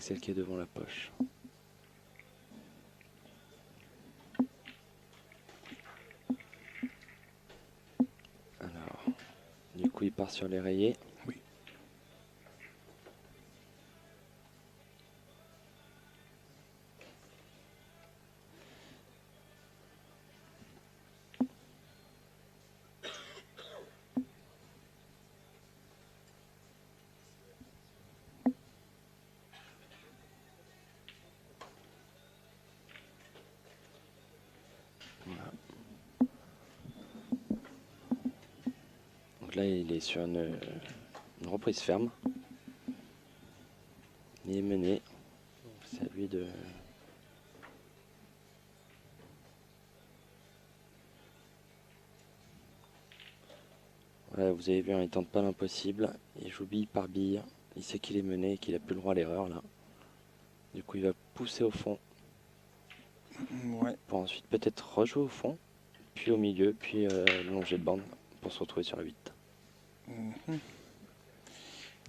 celle qui est devant la poche. Alors, du coup il part sur les rayés.
Oui.
Donc là, il est sur une reprise ferme. Il est mené. C'est à lui de... Voilà, vous avez vu, hein, il tente pas l'impossible. Il joue bille par bille. Il sait qu'il est mené et qu'il a plus le droit à l'erreur là. Du coup, il va pousser au fond.
Ouais.
Pour ensuite peut-être rejouer au fond, puis au milieu, puis longer de bande pour se retrouver sur la 8.
Mhm.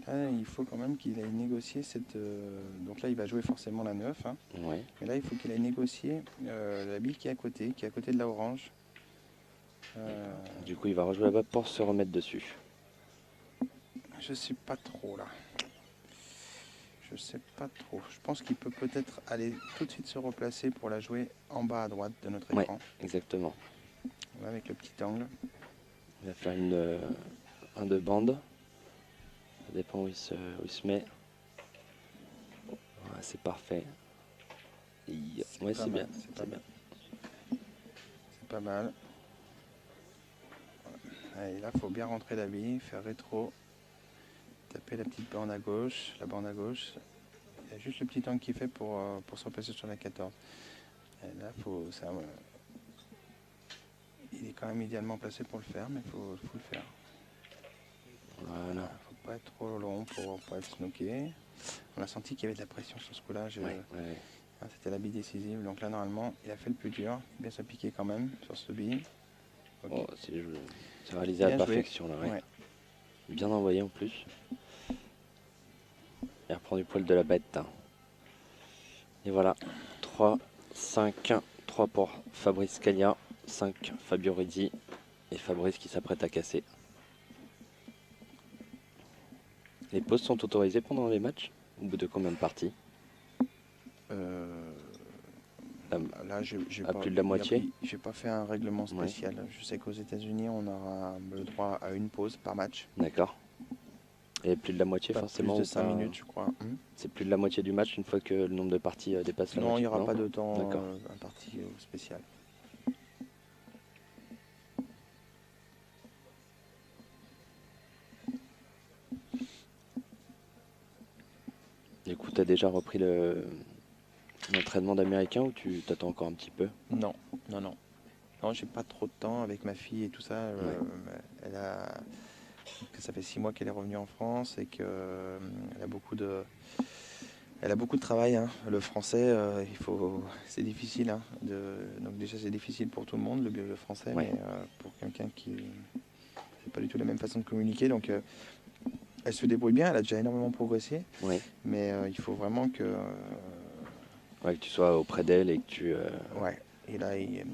Là, il faut quand même qu'il aille négocier cette... Donc là, il va jouer forcément la 9. Hein.
Ouais.
Mais là, il faut qu'il aille négocier la bille qui est à côté de la orange.
Du coup, il va rejouer là-bas pour se remettre dessus.
Je sais pas trop là. Je sais pas trop. Je pense qu'il peut peut-être aller tout de suite se replacer pour la jouer en bas à droite de notre écran.
Exactement.
Là, avec le petit angle.
Il va faire un de bande. Ça dépend où il se met. Ouais, c'est parfait. Ouais, c'est bien.
C'est pas mal. Allez, là, il faut bien rentrer la bille, faire rétro. Taper la petite bande à gauche, la bande à gauche. Il y a juste le petit angle qu'il fait pour se replacer sur la 14. Et là, il est quand même idéalement placé pour le faire, mais il faut le faire.
Voilà.
Faut pas être trop long pour pas être snooké. On a senti qu'il y avait de la pression sur ce coup-là. C'était la bille décisive. Donc là, normalement, il a fait le plus dur. Bien se piquer quand même sur ce bille. Okay.
Oh, c'est réalisé à la perfection là. Ouais. Bien envoyé en plus. Il reprend du poil de la bête. Et voilà. 3, 5, 3 pour Fabrice Caglia, 5 Fabio Rizzi et Fabrice qui s'apprête à casser. Les pauses sont autorisées pendant les matchs? Au bout de combien de parties?
Là, j'ai
plus de la moitié.
J'ai pas fait un règlement spécial. Ouais. Je sais qu'aux États-Unis, on aura le droit à une pause par match.
D'accord. Et plus de la moitié,
pas
forcément.
Plus de 5 minutes, je crois.
C'est plus de la moitié du match une fois que le nombre de parties dépasse la moitié.
Non, il n'y aura pas de temps imparti spécial.
Du coup, tu as déjà repris l'entraînement d'américain ou tu t'attends encore un petit peu?
Non, j'ai pas trop de temps avec ma fille et tout ça. Ça fait 6 mois qu'elle est revenue en France et qu'elle a beaucoup de travail. Hein. Le français, c'est difficile. Hein, donc déjà, c'est difficile pour tout le monde, le français, mais pour quelqu'un qui... C'est pas du tout la même façon de communiquer. Donc, elle se débrouille bien, elle a déjà énormément progressé. Mais il faut vraiment que...
que tu sois auprès d'elle et que tu...
Et là, il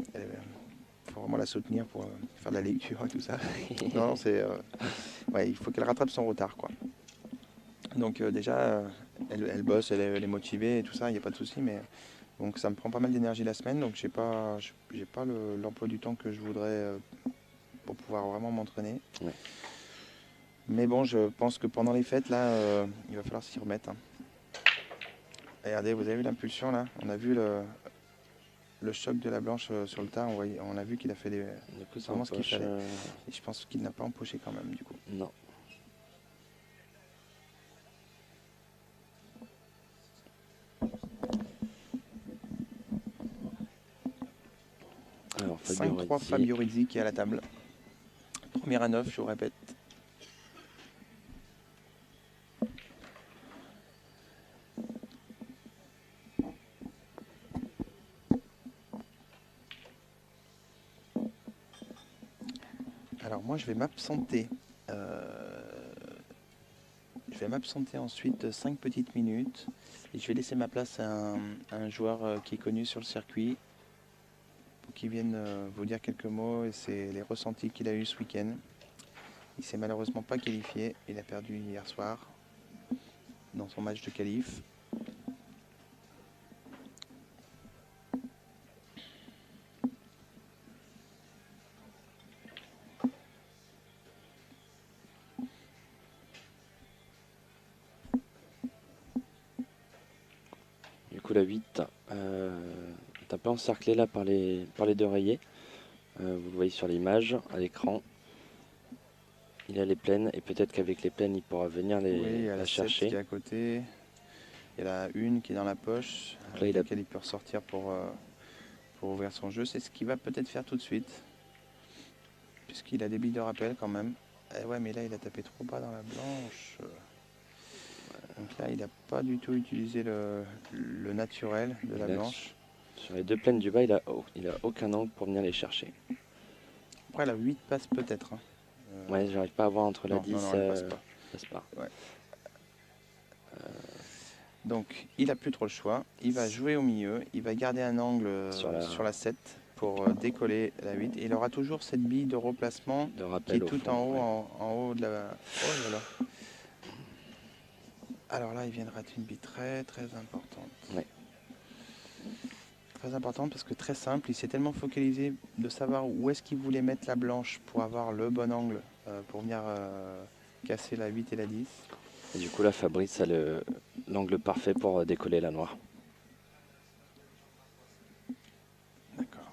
faut vraiment la soutenir pour faire de la lecture et tout ça. Non, il faut qu'elle rattrape son retard, quoi. Donc déjà, elle bosse, elle est motivée et tout ça, il n'y a pas de souci, mais donc ça me prend pas mal d'énergie la semaine, donc j'ai pas l'emploi du temps que je voudrais pour pouvoir vraiment m'entraîner. Mais bon, je pense que pendant les fêtes, là, il va falloir s'y remettre. Hein. Regardez, vous avez vu l'impulsion là? On a vu le choc de la blanche sur le tas, on a vu qu'il a fait vraiment ce qu'il fallait. Et je pense qu'il n'a pas empoché quand même, du coup.
Non. Alors,
5-3 Fabio Rizzi qui est à la table. Première à 9, je vous répète. Alors moi je vais m'absenter. Ensuite 5 petites minutes. Et je vais laisser ma place à un joueur qui est connu sur le circuit. Pour qu'il vienne vous dire quelques mots. Et c'est les ressentis qu'il a eu ce week-end. Il s'est malheureusement pas qualifié. Il a perdu hier soir dans son match de qualif.
La 8 est un peu encerclé là par les deux rayés. Vous le voyez sur l'image à l'écran. Il a les plaines et peut-être qu'avec les plaines, il pourra venir
Oui, il y a
la
la 7
chercher.
qui est à côté. Il y a la 1 qui est dans la poche,
Donc là,
avec laquelle il peut ressortir pour ouvrir son jeu. C'est ce qu'il va peut-être faire tout de suite. Puisqu'il a des billes de rappel quand même. Eh ouais, mais là, il a tapé trop bas dans la blanche. Donc là, il n'a pas du tout utilisé le naturel de la
Là,
blanche.
Sur les deux plaines du bas, il a aucun angle pour venir les chercher.
Après, la 8 passe peut-être. Hein.
Ouais, j'arrive pas à voir entre la
Non,
10
non, elle passe pas.
passe pas.
Ouais. Donc, il n'a plus trop le choix. Il va jouer au milieu. Il va garder un angle sur la 7 pour décoller la 8. Et il aura toujours cette bille de replacement
De rappel
qui est
au
tout
fond,
en haut,
ouais.
en haut de la... Oh là là. Alors là, il vient de rater une bille très très importante.
Ouais.
Très importante parce que très simple. Il s'est tellement focalisé de savoir où est-ce qu'il voulait mettre la blanche pour avoir le bon angle pour venir casser la 8 et la 10.
Et du coup, là, Fabrice a l'angle parfait pour décoller la noire.
D'accord.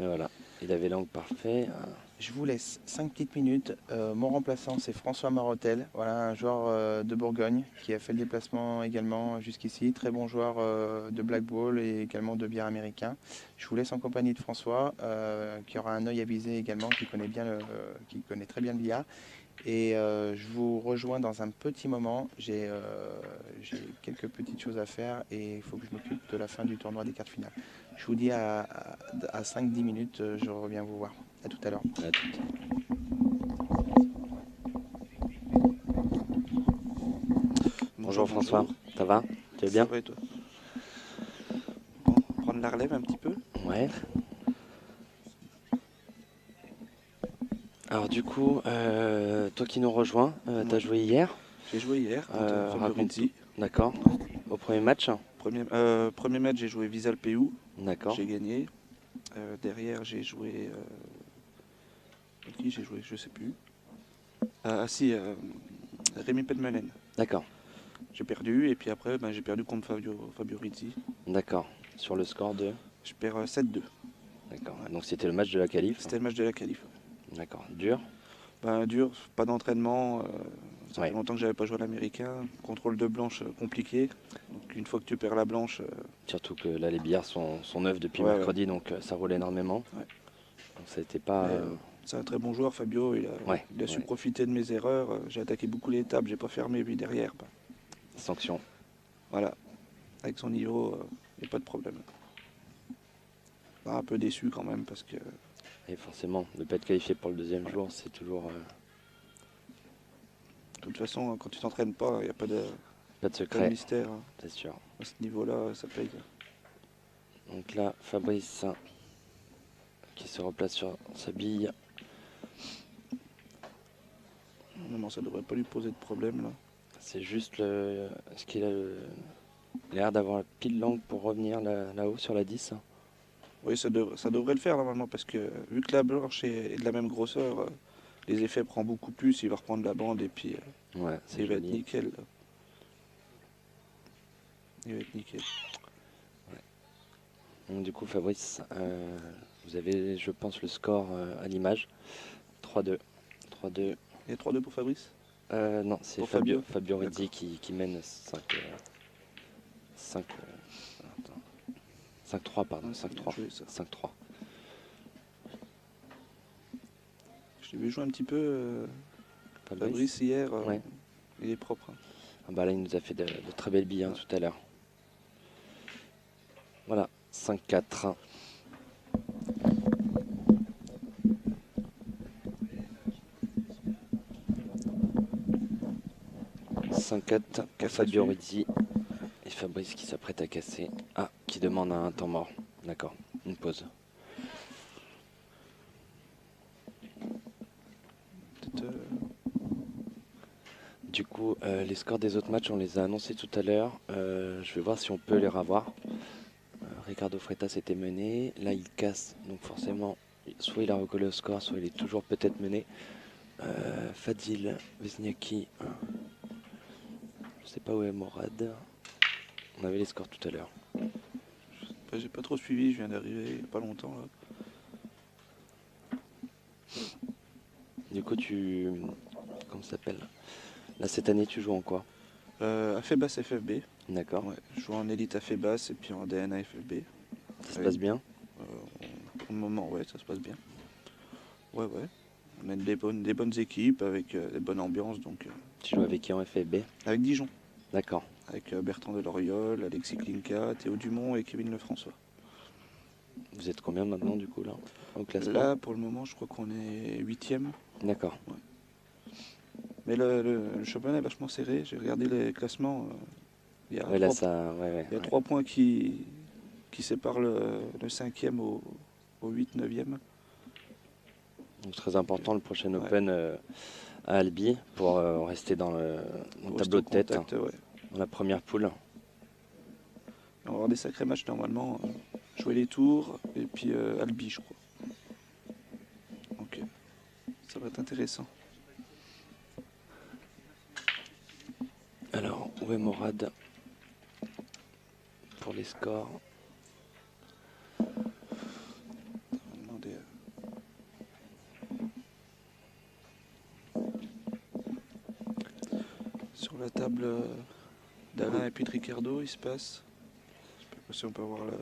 Et voilà, il avait l'angle parfait.
Je vous laisse 5 petites minutes. Mon remplaçant, c'est François Marotel, voilà, un joueur de Bourgogne qui a fait le déplacement également jusqu'ici. Très bon joueur de black ball et également de billard américain. Je vous laisse en compagnie de François, qui aura un œil avisé également, qui connaît très bien le billard. Et je vous rejoins dans un petit moment. J'ai quelques petites choses à faire et il faut que je m'occupe de la fin du tournoi des quarts finales. Je vous dis à 5-10 minutes, je reviens vous voir. À tout à l'heure.
À tout. Bonjour François, ça va? Tu vas bien?
Ça va et toi? Bon, prendre la relève un petit peu.
Ouais. Alors du coup, toi qui nous rejoins, t'as joué hier?
J'ai joué hier contre Fabio Rizzi.
D'accord. Au premier match?
Premier match, j'ai joué Visal Peu.
D'accord.
J'ai gagné. Derrière, j'ai joué... qui j'ai joué? Je sais plus. Rémi Penmelen.
D'accord.
J'ai perdu et puis après, j'ai perdu contre Fabio Rizzi.
D'accord. Sur le score de?
Je perds 7-2.
D'accord. Donc c'était le match de la qualif?
C'était le match de la qualif.
D'accord. Dur?
Dur, pas d'entraînement. Ça
Ouais.
fait longtemps que j'avais pas joué à l'américain. Contrôle de blanche compliqué. Donc une fois que tu perds la blanche...
Surtout que là les billards sont neufs depuis
Ouais,
mercredi, donc ça roule énormément.
Ouais.
Donc ça n'était pas...
C'est un très bon joueur, Fabio. Il a su profiter de mes erreurs. J'ai attaqué beaucoup les tables, j'ai pas fermé. Puis derrière,
Sanction.
voilà. Avec son niveau, il n'y a pas de problème. Un peu déçu quand même parce que...
Et forcément, ne pas être qualifié pour le deuxième jour, c'est toujours
De toute façon, quand tu t'entraînes pas, il n'y a pas de
pas de
pas de
secret,
mystère.
c'est sûr.
À ce niveau-là, ça paye.
Donc là, Fabrice qui se replace sur sa bille.
Non, ça devrait pas lui poser de problème là.
C'est juste est-ce qu'il a l'air d'avoir pile l'angle pour revenir là-haut sur la 10?
Oui, ça devrait le faire normalement parce que vu que la blanche est de la même grosseur, les effets prend beaucoup plus. Il va reprendre la bande et puis
Ouais, c'est
il va être
joli.
nickel. Là. Il va être nickel.
Donc, du coup, Fabrice, vous avez, je pense, le score à l'image. 3-2. 3-2.
Il y a 3-2 pour Fabrice.
Non, c'est
Pour
Fabio
Fabio
Rizzi qui mène 5-3, pardon, 5-3. 5-3.
Je l'ai vu jouer un petit peu Fabrice hier.
Ouais.
Il est propre. Hein.
Ah bah là, il nous a fait de très belles billes tout à l'heure. Voilà, 5-4. Fabio Rizzi et Fabrice qui s'apprête à casser. Ah, qui demande un temps mort. D'accord, une pause. Du coup, les scores des autres matchs, on les a annoncés tout à l'heure. Je vais voir si on peut les revoir. Ricardo Freitas était mené. Là, il casse. Donc forcément, soit il a recollé au score, soit il est toujours peut-être mené. Fadil, Vezniaki. Je sais pas où est Morad. On avait les scores tout à l'heure.
J'ai pas trop suivi, je viens d'arriver il n'y a pas longtemps. Là.
Du coup, comment ça s'appelle? Là, cette année, tu joues en quoi?
AFEBAS FFB.
D'accord.
Ouais, je joue en élite AFEBAS et puis en DNA FFB.
Ça se passe bien?
Pour le moment, ouais, ça se passe bien. Ouais, ouais. On a des bonnes équipes avec des bonnes ambiances, donc
Tu joues avec qui en FFB?
avec Dijon,
D'accord.
avec Bertrand Deloriol, Alexis Klinka, Théo Dumont et Kevin Lefrançois.
Vous êtes combien maintenant, du coup, là, au classement?
Là, pour le moment, je crois qu'on est 8e.
D'accord.
Mais le championnat est vachement serré. J'ai regardé les classements. Il y a,
Ouais, là,
3,
ça... Ouais,
il y a
ouais.
3 points qui séparent le 5e au 8, 9e.
Donc, très important, le prochain
Ouais.
Open à Albi pour rester dans le
Pour
tableau de
rester en
tête,
contact, ouais.
dans la première poule.
On va avoir des sacrés matchs normalement. Jouer les tours et puis Albi, je crois. Donc ça va être intéressant.
Alors, où est Morad pour les scores?
On va demander, sur la table d'Alain et puis de Ricardo, il se passe. Je sais pas si on peut avoir la...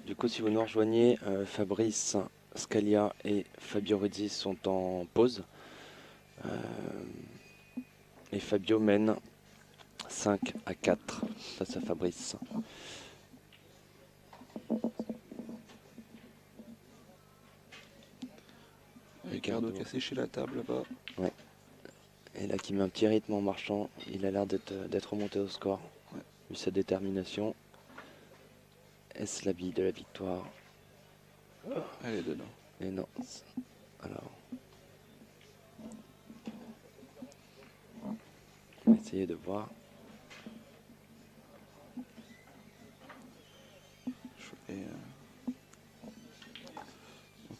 Du coup, si vous nous rejoignez, Fabrice, Scalia et Fabio Ruzzi sont en pause. Et Fabio mène 5-4 face à Fabrice.
Ricardo qui a séché la table là-bas.
Ouais. Et là, qui met un petit rythme en marchant, il a l'air d'être remonté au score.
Ouais.
Vu sa détermination. Est-ce la bille de la victoire?
Elle est dedans.
Et non. Alors. On va essayer de voir.
Et,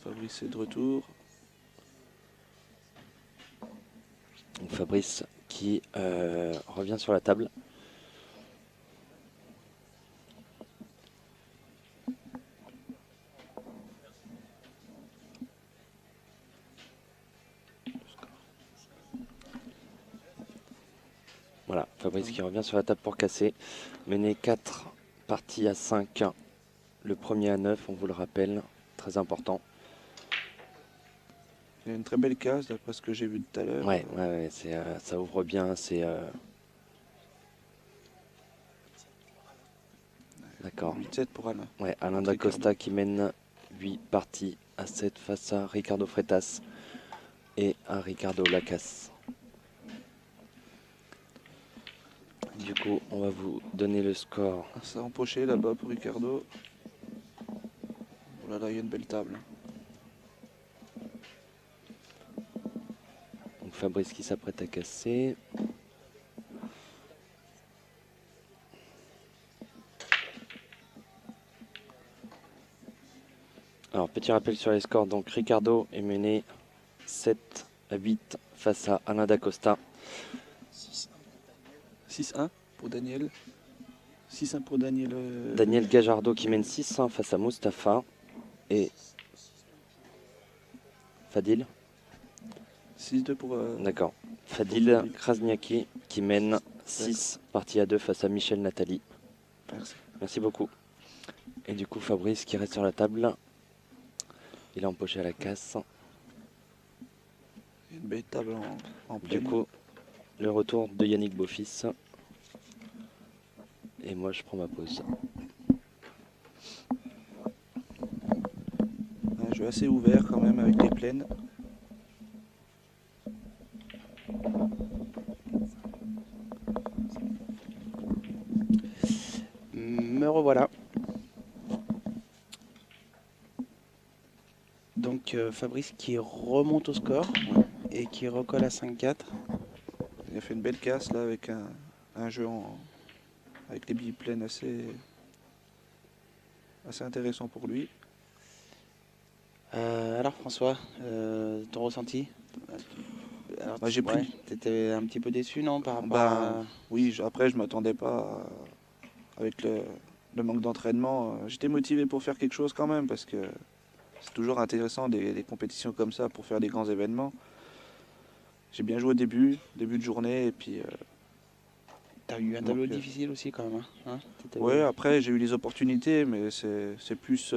Fabrice est de retour.
Donc Fabrice qui revient sur la table. Voilà, Fabrice qui revient sur la table pour casser. Mené 4 parties à 5. Le premier à 9, on vous le rappelle, très important.
Il y a une très belle case d'après ce que j'ai vu tout à l'heure.
Ouais, ça ouvre bien. D'accord.
8-7 pour Alain.
Ouais, Alain Dacosta qui mène 8 parties à 7 face à Ricardo Freitas et à Ricardo Lacasse. Du coup, on va vous donner le score.
Ça empoché là-bas pour Ricardo. Oh là là, il y a une belle table.
Donc Fabrice qui s'apprête à casser. Alors, petit rappel sur les scores. Donc, Ricardo est mené 7-8 face à Alain Dacosta.
6-1 pour Daniel. 6-1 pour Daniel.
Daniel Gajardo qui mène 6-1 face à Mustapha. Et Fadil.
6-2 pour...
D'accord. Fadil Krasniaki qui mène 6 parties à 2 face à Michel Nathalie.
Merci.
Merci beaucoup. Et du coup, Fabrice qui reste sur la table. Il a empoché à la casse.
Il y a une belle table en
Du
pleine.
coup, le retour de Yannick Beaufils. Et moi, je prends ma pause.
Un jeu assez ouvert quand même avec les plaines.
Me revoilà. Donc Fabrice qui remonte au score et qui recolle à 5-4.
Il a fait une belle casse là avec un jeu avec les billes pleines assez intéressant pour lui.
Alors François, ton ressenti? Alors,
Bah, j'ai pris.
T'étais un petit peu déçu, non, par rapport
Bah, oui, après je m'attendais pas avec le manque d'entraînement. J'étais motivé pour faire quelque chose quand même parce que c'est toujours intéressant des compétitions comme ça pour faire des grands événements. j'ai bien joué au début de journée, et puis
T'as eu un
Donc,
tableau difficile aussi quand même. Hein.
ouais, après j'ai eu les opportunités, mais c'est plus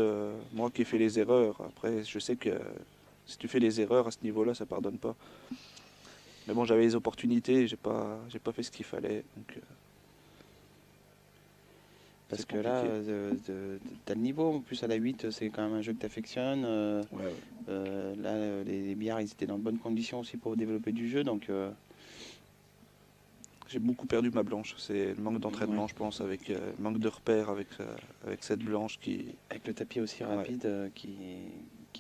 moi qui ai fait les erreurs. Après, je sais que si tu fais les erreurs à ce niveau-là, ça pardonne pas. Mais bon, j'avais les opportunités, j'ai pas fait ce qu'il fallait. Donc,
Parce
c'est
que là,
compliqué.
t'as le niveau. En plus, à la 8, c'est quand même un jeu que t'affectionnes.
Ouais, ouais.
Là, les billards, ils étaient dans de bonnes conditions aussi pour développer du jeu. Donc,
J'ai beaucoup perdu ma blanche. C'est le manque d'entraînement,
ouais.
je pense, avec le manque de repères avec cette blanche qui.
Avec le tapis aussi
Ouais.
rapide qui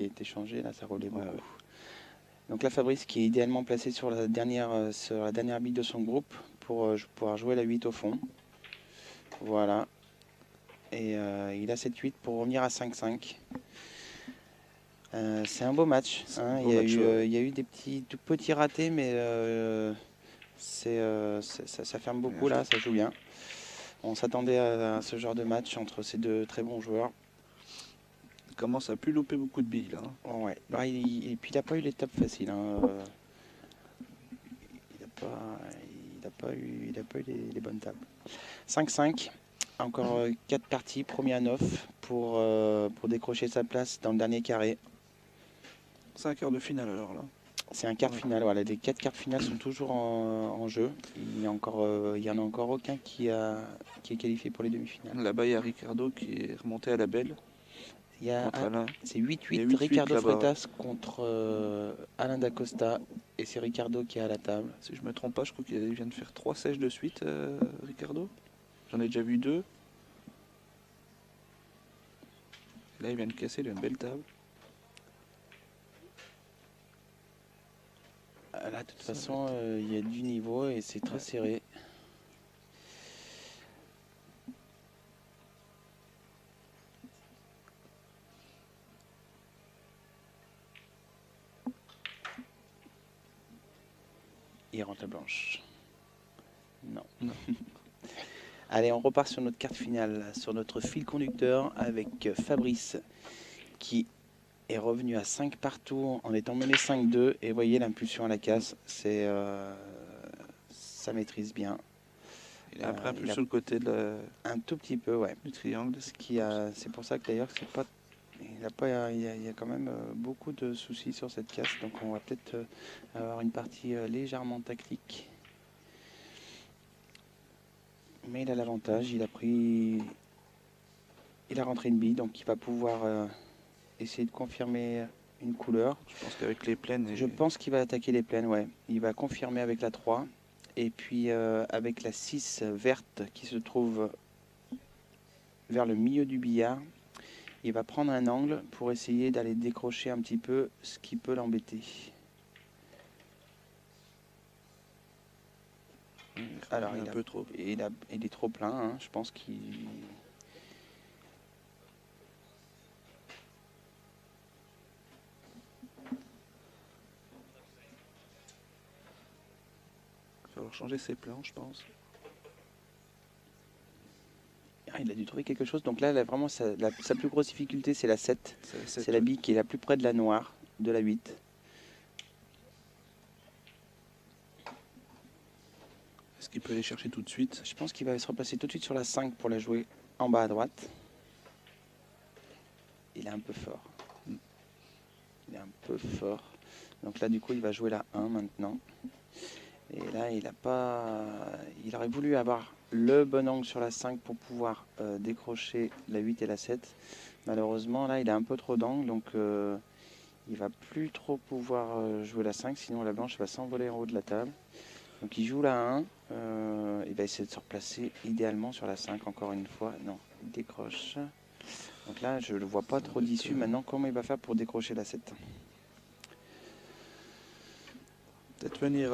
a été changé, là, ça roulait
Ouais,
beaucoup.
ouais.
Donc là, Fabrice qui est idéalement placé sur la dernière bille de son groupe pour pouvoir jouer la 8 au fond. Voilà. Et il a cette 8 pour revenir à 5-5. C'est un beau match. Hein.
Beau match,
Il y a eu des tout petits ratés, mais ça ferme beaucoup là, ça joue bien. On s'attendait à ce genre de match entre ces deux très bons joueurs.
Il commence à plus louper beaucoup de billes là. Hein.
Oh, ouais. Et puis il n'a pas eu l'étape facile. Hein. Il n'a pas eu les bonnes tables. 5-5. Encore 4 parties, premier à 9 pour décrocher sa place dans le dernier carré.
C'est un quart de finale alors là.
C'est un quart final. Voilà, les 4 quarts finales sont toujours en jeu. Il n'y en a encore aucun qui est qualifié pour les demi-finales.
Là-bas, il y a Ricardo qui est remonté à la belle.
C'est 8-8.
Il y a 8-8
Ricardo
là-bas,
Freitas contre Alain Dacosta. Et c'est Ricardo qui est à la table.
Si je me trompe pas, je crois qu'il vient de faire 3 sèches de suite, Ricardo. J'en ai déjà vu 2. Là, il vient de casser, il a une belle table.
Là, de toute façon, il y a du niveau et c'est très serré. Il rentre la blanche. Non. Allez, on repart sur notre carte finale, sur notre fil conducteur avec Fabrice qui est revenu à 5 partout en étant mené 5-2. Et voyez l'impulsion à la casse, ça maîtrise bien.
Il est un peu sur le côté
un tout petit peu, ouais.
du triangle.
C'est pour ça que d'ailleurs, il y a quand même beaucoup de soucis sur cette casse. Donc on va peut-être avoir une partie légèrement tactique. Mais il a l'avantage, il a rentré une bille, donc il va pouvoir essayer de confirmer une couleur.
Je pense qu'avec les plaines...
Je pense qu'il va attaquer les plaines, ouais. Il va confirmer avec la 3. Et puis avec la 6 verte qui se trouve vers le milieu du billard, il va prendre un angle pour essayer d'aller décrocher un petit peu ce qui peut l'embêter. Alors il est trop plein, hein. Je pense qu'il...
Il va falloir changer ses plans, je pense.
Il a dû trouver quelque chose. Donc là vraiment, sa plus grosse difficulté, c'est la 7. C'est la bille qui est la plus près de la noire, de la 8.
Est-ce qu'il peut aller chercher tout de suite?
Je pense qu'il va se replacer tout de suite sur la 5 pour la jouer en bas à droite. Il est un peu fort. Il est un peu fort. Donc là, du coup, il va jouer la 1 maintenant. Et là, il aurait voulu avoir le bon angle sur la 5 pour pouvoir décrocher la 8 et la 7. Malheureusement, là, il a un peu trop d'angle. Donc, il va plus trop pouvoir jouer la 5. Sinon, la blanche va s'envoler en haut de la table. Donc, il joue la 1. Il va essayer de se replacer idéalement sur la 5 encore une fois. Non, il décroche. Donc là, je ne le vois pas trop d'issue. Maintenant, comment il va faire pour décrocher la 7?
Peut-être venir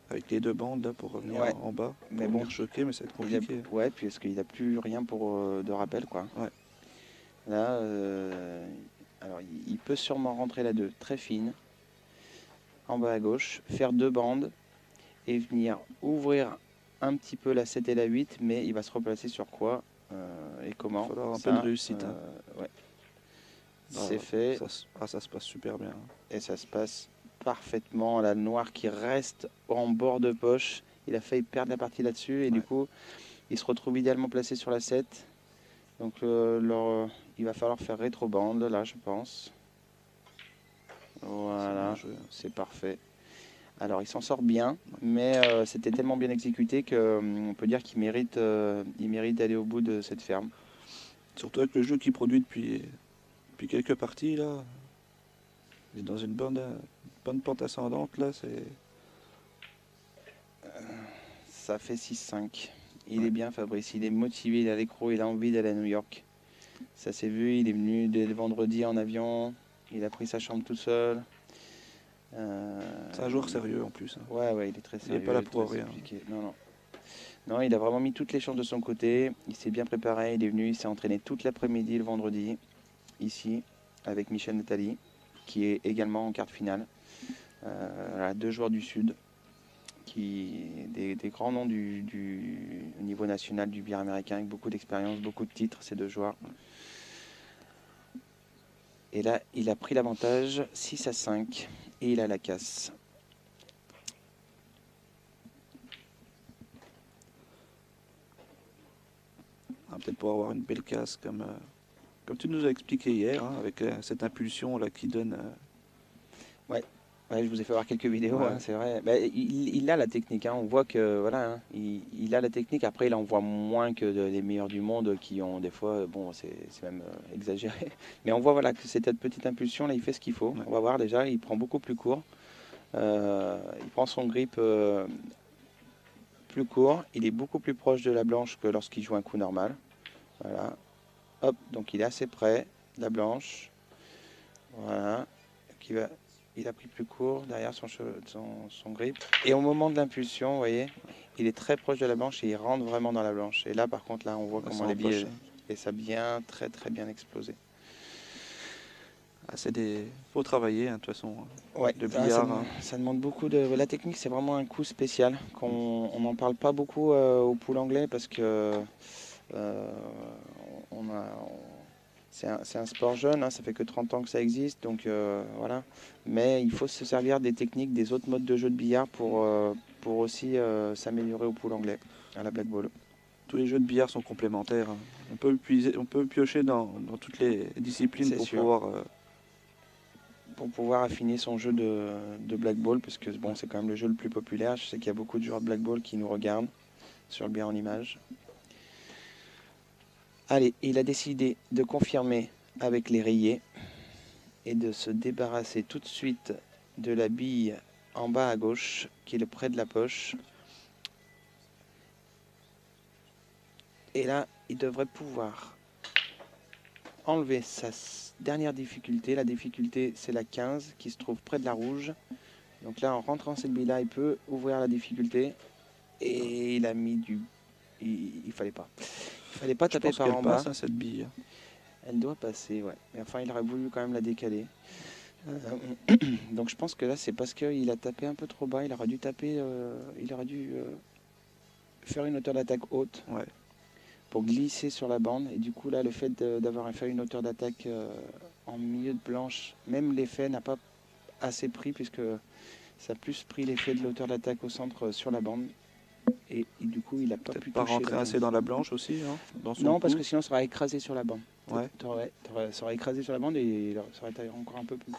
avec les deux bandes là, pour revenir en bas.
Mais
bon, choquer, mais ça va être compliqué.
Ouais, puisqu'il n'a plus rien de rappel, quoi.
Ouais.
Là, alors il peut sûrement rentrer la 2 très fine, en bas à gauche, faire 2 bandes et venir ouvrir un petit peu la 7 et la 8, mais il va se replacer sur quoi et comment?
Il va falloir un peu de réussite.
Ouais. C'est fait.
Ça se passe super bien.
Et ça se passe parfaitement. La noire qui reste en bord de poche. Il a failli perdre la partie là-dessus et du coup, il se retrouve idéalement placé sur la 7. Donc il va falloir faire rétro-bande là, je pense. Voilà, c'est parfait. Alors il s'en sort bien, mais c'était tellement bien exécuté qu'on peut dire qu'il mérite, il mérite d'aller au bout de cette ferme.
Surtout avec le jeu qu'il produit depuis quelques parties là. Il est dans une bonne pente ascendante là,
ça fait 6-5. Il est bien Fabrice, il est motivé, il a l'écrou, il a envie d'aller à New York. Ça s'est vu, il est venu dès le vendredi en avion, il a pris sa chambre tout seul.
C'est un joueur sérieux en plus.
Ouais, il est très sérieux.
Il n'est pas là pour rien.
Non, il a vraiment mis toutes les chances de son côté. Il s'est bien préparé, il est venu, il s'est entraîné toute l'après-midi le vendredi, ici, avec Michel Nathalie, qui est également en quart de finale. Deux joueurs du Sud, des grands noms au niveau national du billard américain, avec beaucoup d'expérience, beaucoup de titres, ces deux joueurs. Et là, il a pris l'avantage 6-5 et il a la casse.
On va peut-être pouvoir avoir une belle casse comme tu nous as expliqué hier, hein, avec cette impulsion là qui donne.
Ouais, je vous ai fait voir quelques vidéos,
Ouais.
hein, c'est vrai. Bah, il a la technique, hein, on voit que voilà, hein, il a la technique. Après, il en voit moins que les meilleurs du monde qui ont des fois, bon, c'est même exagéré. Mais on voit voilà que cette petite impulsion là, il fait ce qu'il faut.
Ouais.
On va voir déjà, il prend beaucoup plus court. Il prend son grip plus court. Il est beaucoup plus proche de la blanche que lorsqu'il joue un coup normal. Voilà. Hop, donc il est assez près de la blanche. Voilà. Il a pris plus court derrière son grip. Et au moment de l'impulsion, vous voyez, il est très proche de la blanche et il rentre vraiment dans la blanche. Et là, par contre, là, on voit comment les billets, et ça a bien, très très bien explosé.
Faut travailler, hein, de toute façon.
Ouais,
le billard.
Ça demande beaucoup de. La technique, c'est vraiment un coup spécial. On n'en parle pas beaucoup au pool anglais parce que c'est un sport jeune, hein, ça fait que 30 ans que ça existe, donc voilà. Mais il faut se servir des techniques des autres modes de jeu de billard pour aussi s'améliorer au pool anglais, à la black ball.
Tous les jeux de billard sont complémentaires. Hein. On peut piocher dans toutes les disciplines
pour pouvoir affiner son jeu de black ball, parce que bon, c'est quand même le jeu le plus populaire. Je sais qu'il y a beaucoup de joueurs de black ball qui nous regardent sur le billard en image. Allez, il a décidé de confirmer avec les rayés et de se débarrasser tout de suite de la bille en bas à gauche, qui est près de la poche. Et là, il devrait pouvoir enlever sa dernière difficulté. La difficulté, c'est la 15 qui se trouve près de la rouge. Donc là, en rentrant cette bille-là, il peut ouvrir la difficulté. Et il a mis du... Il fallait pas. Il fallait pas taper par en bas.
Passe, hein, cette bille.
Elle doit passer, ouais. Mais enfin, il aurait voulu quand même la décaler. Donc je pense que là, c'est parce qu'il a tapé un peu trop bas. Il aurait dû taper... il aurait dû faire une hauteur d'attaque haute.
Ouais.
Pour glisser sur la bande. Et du coup, là, le fait d'avoir fait une hauteur d'attaque en milieu de blanche, même l'effet n'a pas assez pris, puisque ça a plus pris l'effet de l'hauteur d'attaque au centre sur la bande. Et du coup, il n'a pas pu
pas
toucher
rentrer assez dans la blanche aussi, hein, dans son
non,
coup.
parce que sinon, ça aurait écrasé sur la bande.
Ouais.
Ça aurait écrasé sur la bande et ça aurait été encore un peu pire.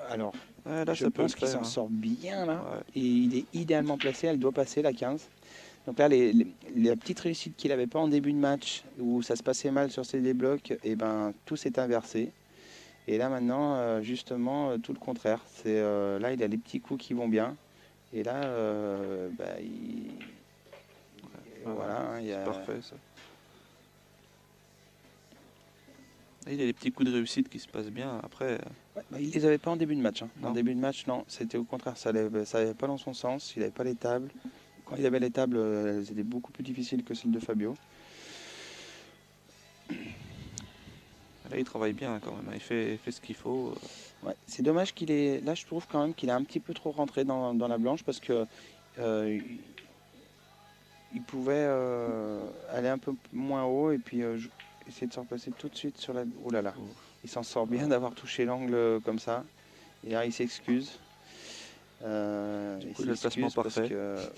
Alors,
là,
je pense qu'il s'en sort bien là. Et il est idéalement placé, elle doit passer la 15. Donc là, la petite réussite qu'il n'avait pas en début de match, où ça se passait mal sur ses déblocs, et ben, tout s'est inversé. Et là maintenant, justement, tout le contraire. Là, il a les petits coups qui vont bien. Et là, voilà. Hein,
c'est parfait ça. Il a des petits coups de réussite qui se passent bien. Après.
Il les avait pas en début de match. Hein. En début de match, non. C'était au contraire. Ça n'allait pas dans son sens. Il n'avait pas les tables. Quand il avait les tables, elles étaient beaucoup plus difficiles que celles de Fabio.
Là, il travaille bien quand même. Il fait ce qu'il faut.
Ouais, c'est dommage qu'il est. Là, je trouve quand même qu'il a un petit peu trop rentré dans la blanche parce que il pouvait aller un peu moins haut et puis essayer de se replacer tout de suite sur la. Oh là là. Il s'en sort bien d'avoir touché l'angle comme ça. Et là, il s'excuse.
Du coup, le placement parfait.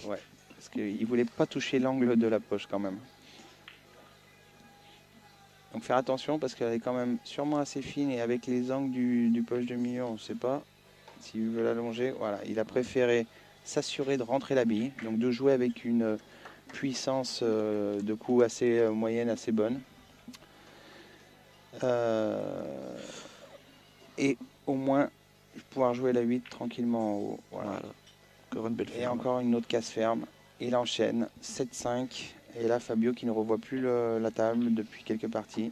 Parce qu'il ne voulait pas toucher l'angle de la poche quand même. Donc faire attention parce qu'elle est quand même sûrement assez fine et avec les angles du poche de milieu, on ne sait pas s'il veut l'allonger. Voilà, il a préféré s'assurer de rentrer la bille, donc de jouer avec une puissance de coup assez moyenne, assez bonne. Et au moins pouvoir jouer la 8 tranquillement en haut. Voilà.
Encore une belle
Et
ferme.
encore une autre casse ferme. Il enchaîne 7-5. Et là, Fabio qui ne revoit plus la table depuis quelques parties.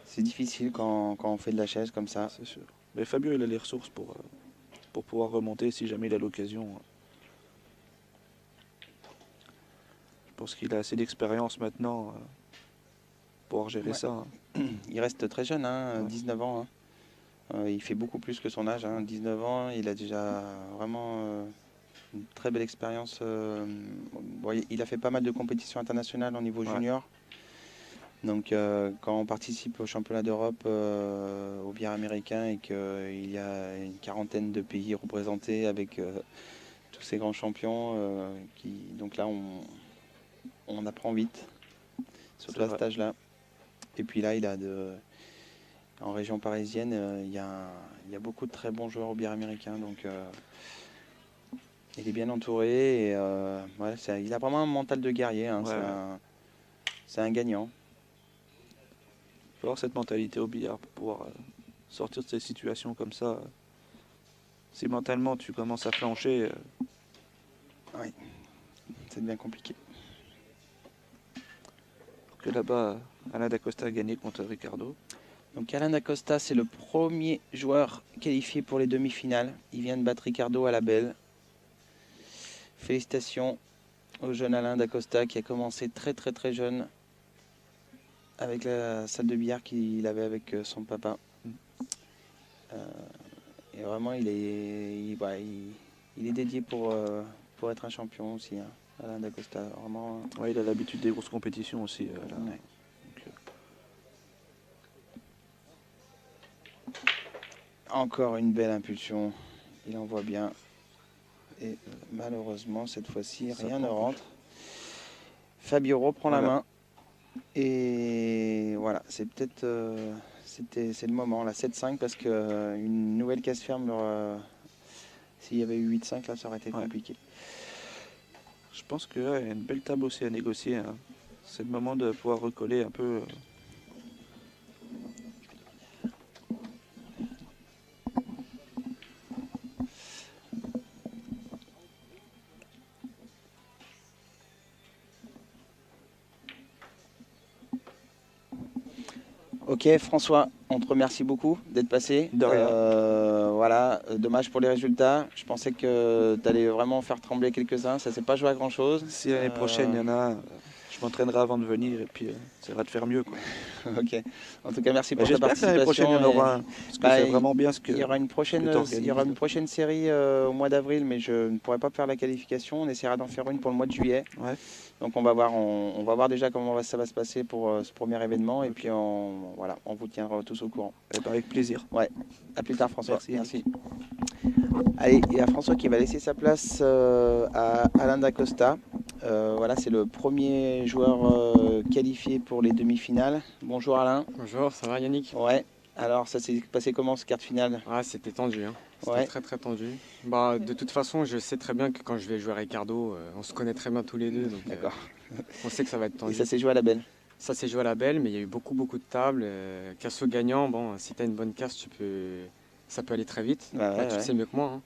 C'est difficile quand on fait de la chaise comme ça.
C'est sûr. Mais Fabio, il a les ressources pour pouvoir remonter si jamais il a l'occasion. Je pense qu'il a assez d'expérience maintenant pour gérer ça.
Il reste très jeune, 19 ans. Il fait beaucoup plus que son âge. 19 ans, il a déjà vraiment une très belle expérience. Il a fait pas mal de compétitions internationales au niveau junior. Donc quand on participe au championnat d'Europe, au billard américain, et qu'il y a une quarantaine de pays représentés avec tous ces grands champions, donc là on apprend vite, surtout à cet âge-là. Et puis là, en région parisienne, il y a beaucoup de très bons joueurs au billard américain. Donc il est bien entouré. Et, il a vraiment un mental de guerrier. C'est un gagnant.
Il faut avoir cette mentalité au billard pour pouvoir sortir de ces situations comme ça. Si mentalement tu commences à flancher...
Oui, ça devient compliqué.
Que là-bas, Alain Dacosta a gagné contre Ricardo.
Donc Alain Dacosta, c'est le premier joueur qualifié pour les demi-finales. Il vient de battre Ricardo à la belle. Félicitations au jeune Alain Dacosta qui a commencé très très très jeune avec la salle de billard qu'il avait avec son papa. Et vraiment, il est dédié pour être un champion aussi, Alain Dacosta. Vraiment.
Ouais, il a l'habitude des grosses compétitions aussi. Donc,
encore une belle impulsion. Il envoie bien. Et malheureusement, cette fois-ci, rien ne rentre. Fabio reprend la main. Et voilà, c'est peut-être c'est le moment, la 7-5, parce qu'une nouvelle casse ferme, s'il y avait eu 8-5, là, ça aurait été compliqué.
Je pense qu'il y a une belle table aussi à négocier. C'est le moment de pouvoir recoller un peu.
Ok François, on te remercie beaucoup d'être passé.
De rien.
Voilà, dommage pour les résultats. Je pensais que tu allais vraiment faire trembler quelques-uns, ça s'est pas joué à grand chose.
Si l'année prochaine il y en a, je m'entraînerai avant de venir et puis ça va te faire mieux.
Ok. En tout cas, merci pour ta
participation. J'espère que l'année prochaine il y en aura un, parce que c'est vraiment bien ce que.
Il y aura une prochaine série au mois d'avril, mais je ne pourrai pas faire la qualification. On essaiera d'en faire une pour le mois de juillet.
Ouais.
Donc on va voir déjà comment ça va se passer pour ce premier événement. Et puis on vous tiendra tous au courant.
Avec plaisir.
Ouais. À plus tard François.
Merci.
Allez, il y a François qui va laisser sa place à Alain Dacosta. Voilà, c'est le premier joueur qualifié pour les demi-finales. Bonjour Alain.
Bonjour, ça va Yannick?
Ouais. Alors ça s'est passé comment ce quart de finale?
C'était tendu, C'était très très tendu. De toute façon, je sais très bien que quand je vais jouer à Ricardo, on se connaît très bien tous les deux. Donc,
d'accord.
On sait que ça va être tendu.
Et ça s'est joué à la belle?
Ça s'est joué à la belle, mais il y a eu beaucoup de tables. Casse au gagnant, si tu as une bonne casse, ça peut aller très vite. Tu le sais mieux que moi.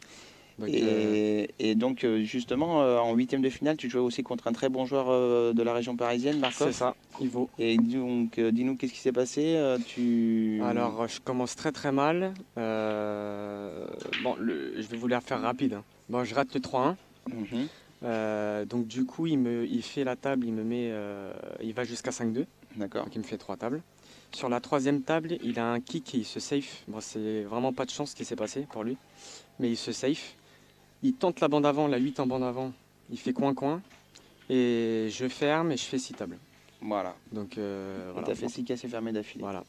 Donc, et donc justement, en huitième de finale, tu jouais aussi contre un très bon joueur de la région parisienne, Marcos.
C'est ça, Ivo.
Et donc, dis-nous qu'est-ce qui s'est passé
Alors, je commence très très mal. Je vais vous la faire rapide. Je rate le 3-1. Donc du coup, il fait la table, il va jusqu'à 5-2.
D'accord.
Donc il me fait 3 tables. Sur la troisième table, il a un kick et il se safe. C'est vraiment pas de chance ce qui s'est passé pour lui. Mais il se safe. Il tente la bande avant, la 8 en bande avant. Il fait coin-coin. Et je ferme et je fais 6 tables.
Voilà.
Donc
tu as fait 6 casses et fermées d'affilée.
Voilà.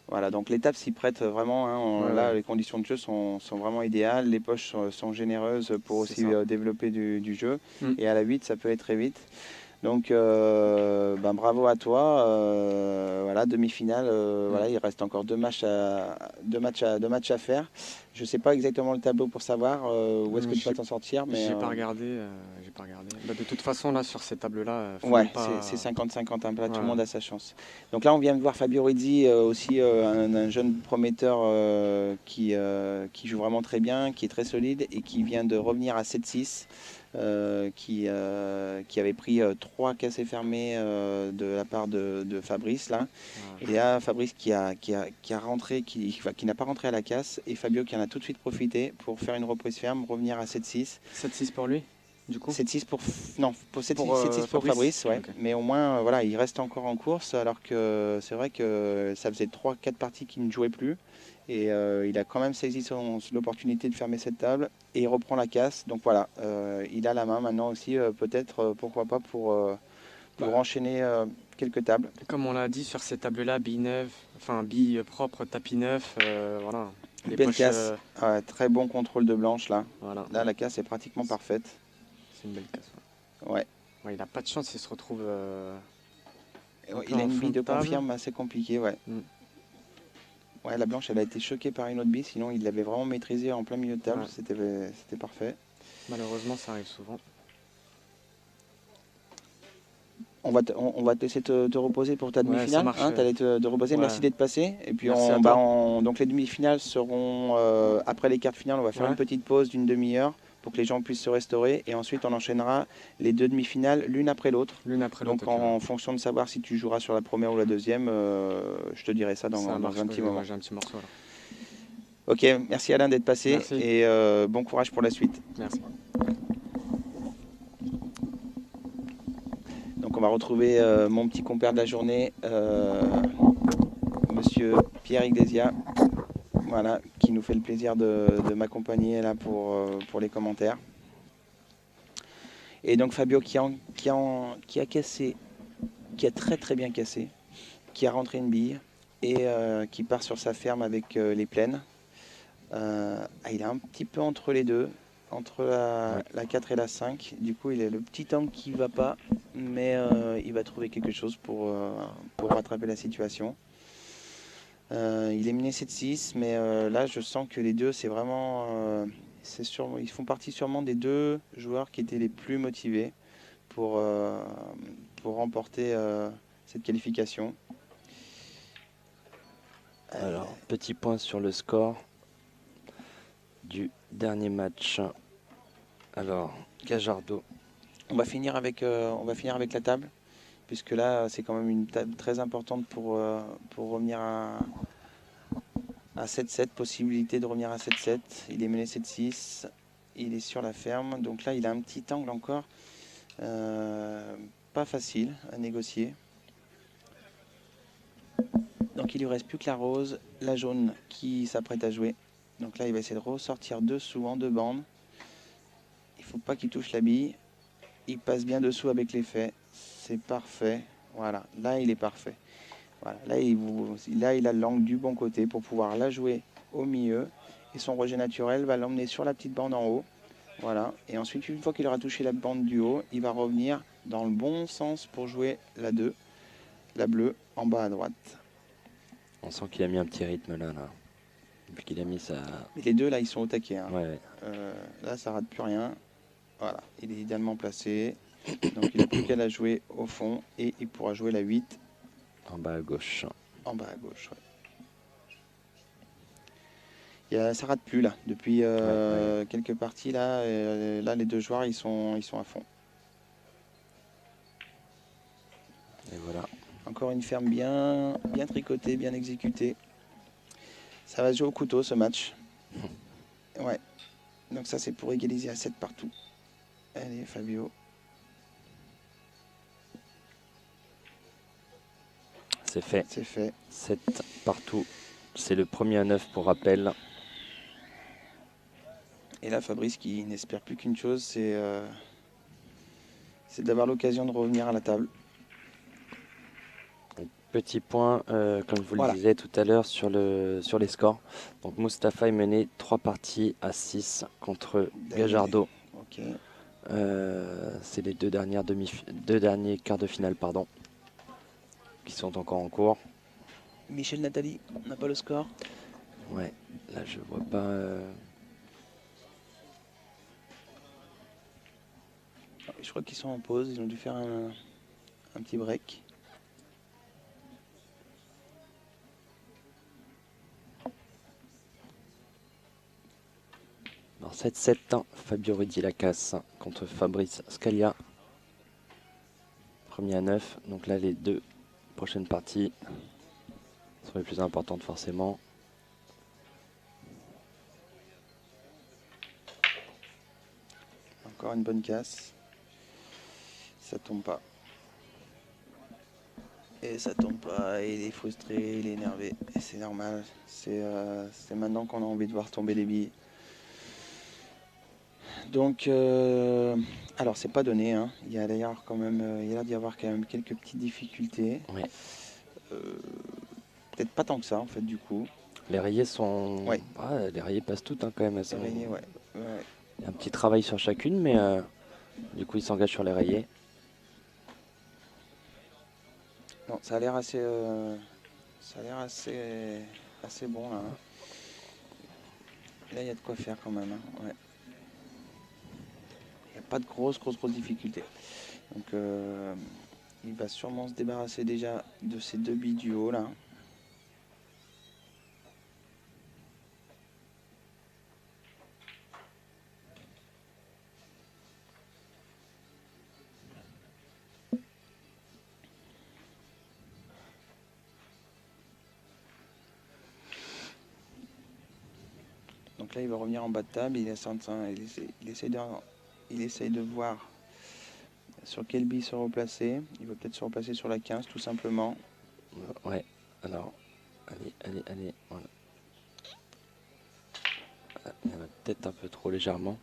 Voilà, donc l'étape s'y prête vraiment. Hein.
Ouais,
Là,
ouais.
les conditions de jeu sont vraiment idéales. Les poches sont généreuses pour
C'est
aussi
ça.
développer du jeu.
Mm.
Et à la 8, ça peut être très vite. Donc, bravo à toi. Voilà, demi-finale. Voilà, il reste encore deux matchs à faire. Je ne sais pas exactement le tableau pour savoir où est-ce que tu vas t'en sortir. Mais,
J'ai pas regardé. J'ai pas regardé. Bah, de toute façon, là, sur ces tables-là, faut
ouais,
même pas.
c'est 50-50, hein, là, tout
Voilà.
le monde a sa chance. Donc là, on vient de voir Fabio Rizzi, aussi un jeune prometteur qui joue vraiment très bien, qui est très solide et qui vient de revenir à 7-6, qui avait pris 3 cassés fermés de la part de Fabrice. Là.
Voilà.
Et là, Fabrice qui n'a pas rentré à la casse et Fabio qui en a tout de suite profité pour faire une reprise ferme, revenir à 7-6.
7-6 pour lui, du coup.
7-6 pour, non, pour 7-6
Pour,
7-6 pour Fabrice, ouais.
Ok.
Mais au moins, voilà, il reste encore en course, alors que c'est vrai que ça faisait 3-4 parties qu'il ne jouait plus. Et il a quand même saisi l'opportunité de fermer cette table et il reprend la casse. Donc voilà, il a la main maintenant aussi, peut-être, pourquoi pas, pour enchaîner quelques tables.
Comme on l'a dit sur ces tables-là, billes neuves, enfin billes propres, tapis neuf, voilà. Les
Belle
poches,
casse, ouais, très bon contrôle de blanche là.
voilà.
Là, la casse est pratiquement parfaite.
C'est une belle casse.
Ouais.
Ouais, il n'a pas de chance, il se retrouve. Un peu
Il a
en
une
fond
bille
de
de
table.
confirme assez compliquée, ouais.
Mm.
Ouais, la blanche, elle a été choquée par une autre bille, sinon il l'avait vraiment maîtrisée en plein milieu de table,
Ouais.
c'était parfait.
Malheureusement, ça arrive souvent.
On va te laisser te reposer pour ta
Ouais,
demi-finale,
ça marche.
hein, t'allais te reposer,
Ouais.
merci d'être passé. Et puis
Merci à toi.
donc les demi-finales seront après les quarts de finale, on va faire
Ouais.
une petite pause d'une demi-heure pour que les gens puissent se restaurer et ensuite on enchaînera les deux demi-finales l'une après l'autre.
L'une après
Donc
l'autre. ok,
en fonction de savoir si tu joueras sur la première ou la deuxième, je te dirai ça
ouais. Ça
dans
marche,
un petit moment.
ouais, j'ai un petit morceau alors.
Ok, merci Alain d'être passé
Merci.
et bon courage pour la suite.
Merci.
Donc on va retrouver mon petit compère de la journée, monsieur Pierre Iglesia, voilà, qui nous fait le plaisir de m'accompagner là pour les commentaires. Et donc Fabio qui a cassé, qui a très très bien cassé, qui a rentré une bille et qui part sur sa ferme avec les plaines. Il est un petit peu entre les deux, entre la 4 et la 5. Du coup, il a le petit angle qui ne va pas, mais il va trouver quelque chose pour rattraper la situation. Il est mené 7-6, mais là, je sens que les deux, c'est vraiment... ils font partie sûrement des deux joueurs qui étaient les plus motivés pour remporter cette qualification.
Alors, petit point sur le score du dernier match. Alors, Gajardo.
On va finir avec la table, puisque là, c'est quand même une table très importante pour revenir à 7-7, possibilité de revenir à 7-7. Il est mené 7-6, il est sur la ferme, donc là, il a un petit angle encore, pas facile à négocier. Donc il lui reste plus que la rose, la jaune qui s'apprête à jouer. Donc là, il va essayer de ressortir dessous en deux bandes. Il ne faut pas qu'il touche la bille. Il passe bien dessous avec l'effet. C'est parfait. Voilà, là, il est parfait. Voilà. Là, il a l'angle du bon côté pour pouvoir la jouer au milieu. Et son rejet naturel va l'emmener sur la petite bande en haut. Voilà. Et ensuite, une fois qu'il aura touché la bande du haut, il va revenir dans le bon sens pour jouer la 2, la bleue, en bas à droite.
On sent qu'il a mis un petit rythme là. Depuis qu'il a mis sa...
Mais les deux, là, ils sont au taquet. Hein.
Ouais.
Là, ça rate plus rien. Voilà, il est idéalement placé. Donc, il n'a plus qu'à la jouer au fond. Et il pourra jouer la 8.
En bas à gauche.
En bas à gauche, ouais. Ça rate plus, là. Depuis quelques parties, là, là, les deux joueurs, ils sont à fond.
Et voilà.
Encore une ferme bien tricotée, bien exécutée. Ça va se jouer au couteau, ce match. Ouais. Donc ça, c'est pour égaliser à 7 partout. Allez, Fabio.
C'est fait.
C'est fait.
7 partout. C'est le premier à 9 pour rappel.
Et là, Fabrice qui n'espère plus qu'une chose, c'est d'avoir l'occasion de revenir à la table.
Petit point, comme je vous
Voilà.
le disais tout à l'heure, sur les scores. Donc Mustapha est mené 3 parties à 6 contre Gajardo.
Ok.
C'est les deux derniers quarts de finale, pardon, qui sont encore en cours.
Michel Nathalie, on n'a pas le score.
Ouais, là je vois pas.
Je crois qu'ils sont en pause, ils ont dû faire un petit break.
Alors 7-7, Fabio Rudy-Lacasse contre Fabrice Scalia. Premier à 9, donc là les deux prochaines parties sont les plus importantes forcément.
Encore une bonne casse. Ça tombe pas. Et ça tombe pas, et il est frustré, il est énervé. Et c'est normal. C'est maintenant qu'on a envie de voir tomber les billes. Donc, alors c'est pas donné, hein. Il y a d'ailleurs quand même, il y a l'air d'y avoir quand même quelques petites difficultés.
Ouais.
Peut-être pas tant que ça en fait du coup.
Les rayés sont.
Ouais.
Ah, les rayés passent toutes hein, quand même.
C'est rayé, ouais.
Il y a un petit travail sur chacune, mais du coup il s'engage sur les rayés.
Non, ça a l'air assez, assez bon là. Hein. Là, il y a de quoi faire quand même. Hein. Ouais. Il n'y a pas de grosse difficulté. Donc, il va sûrement se débarrasser déjà de ces deux billes du haut là. Donc là, il va revenir en bas de table. Il essaye de voir sur quelle bille se replacer. Il va peut-être se replacer sur la 15 tout simplement.
Ouais, alors, allez, voilà. Il y en a peut-être un peu trop légèrement.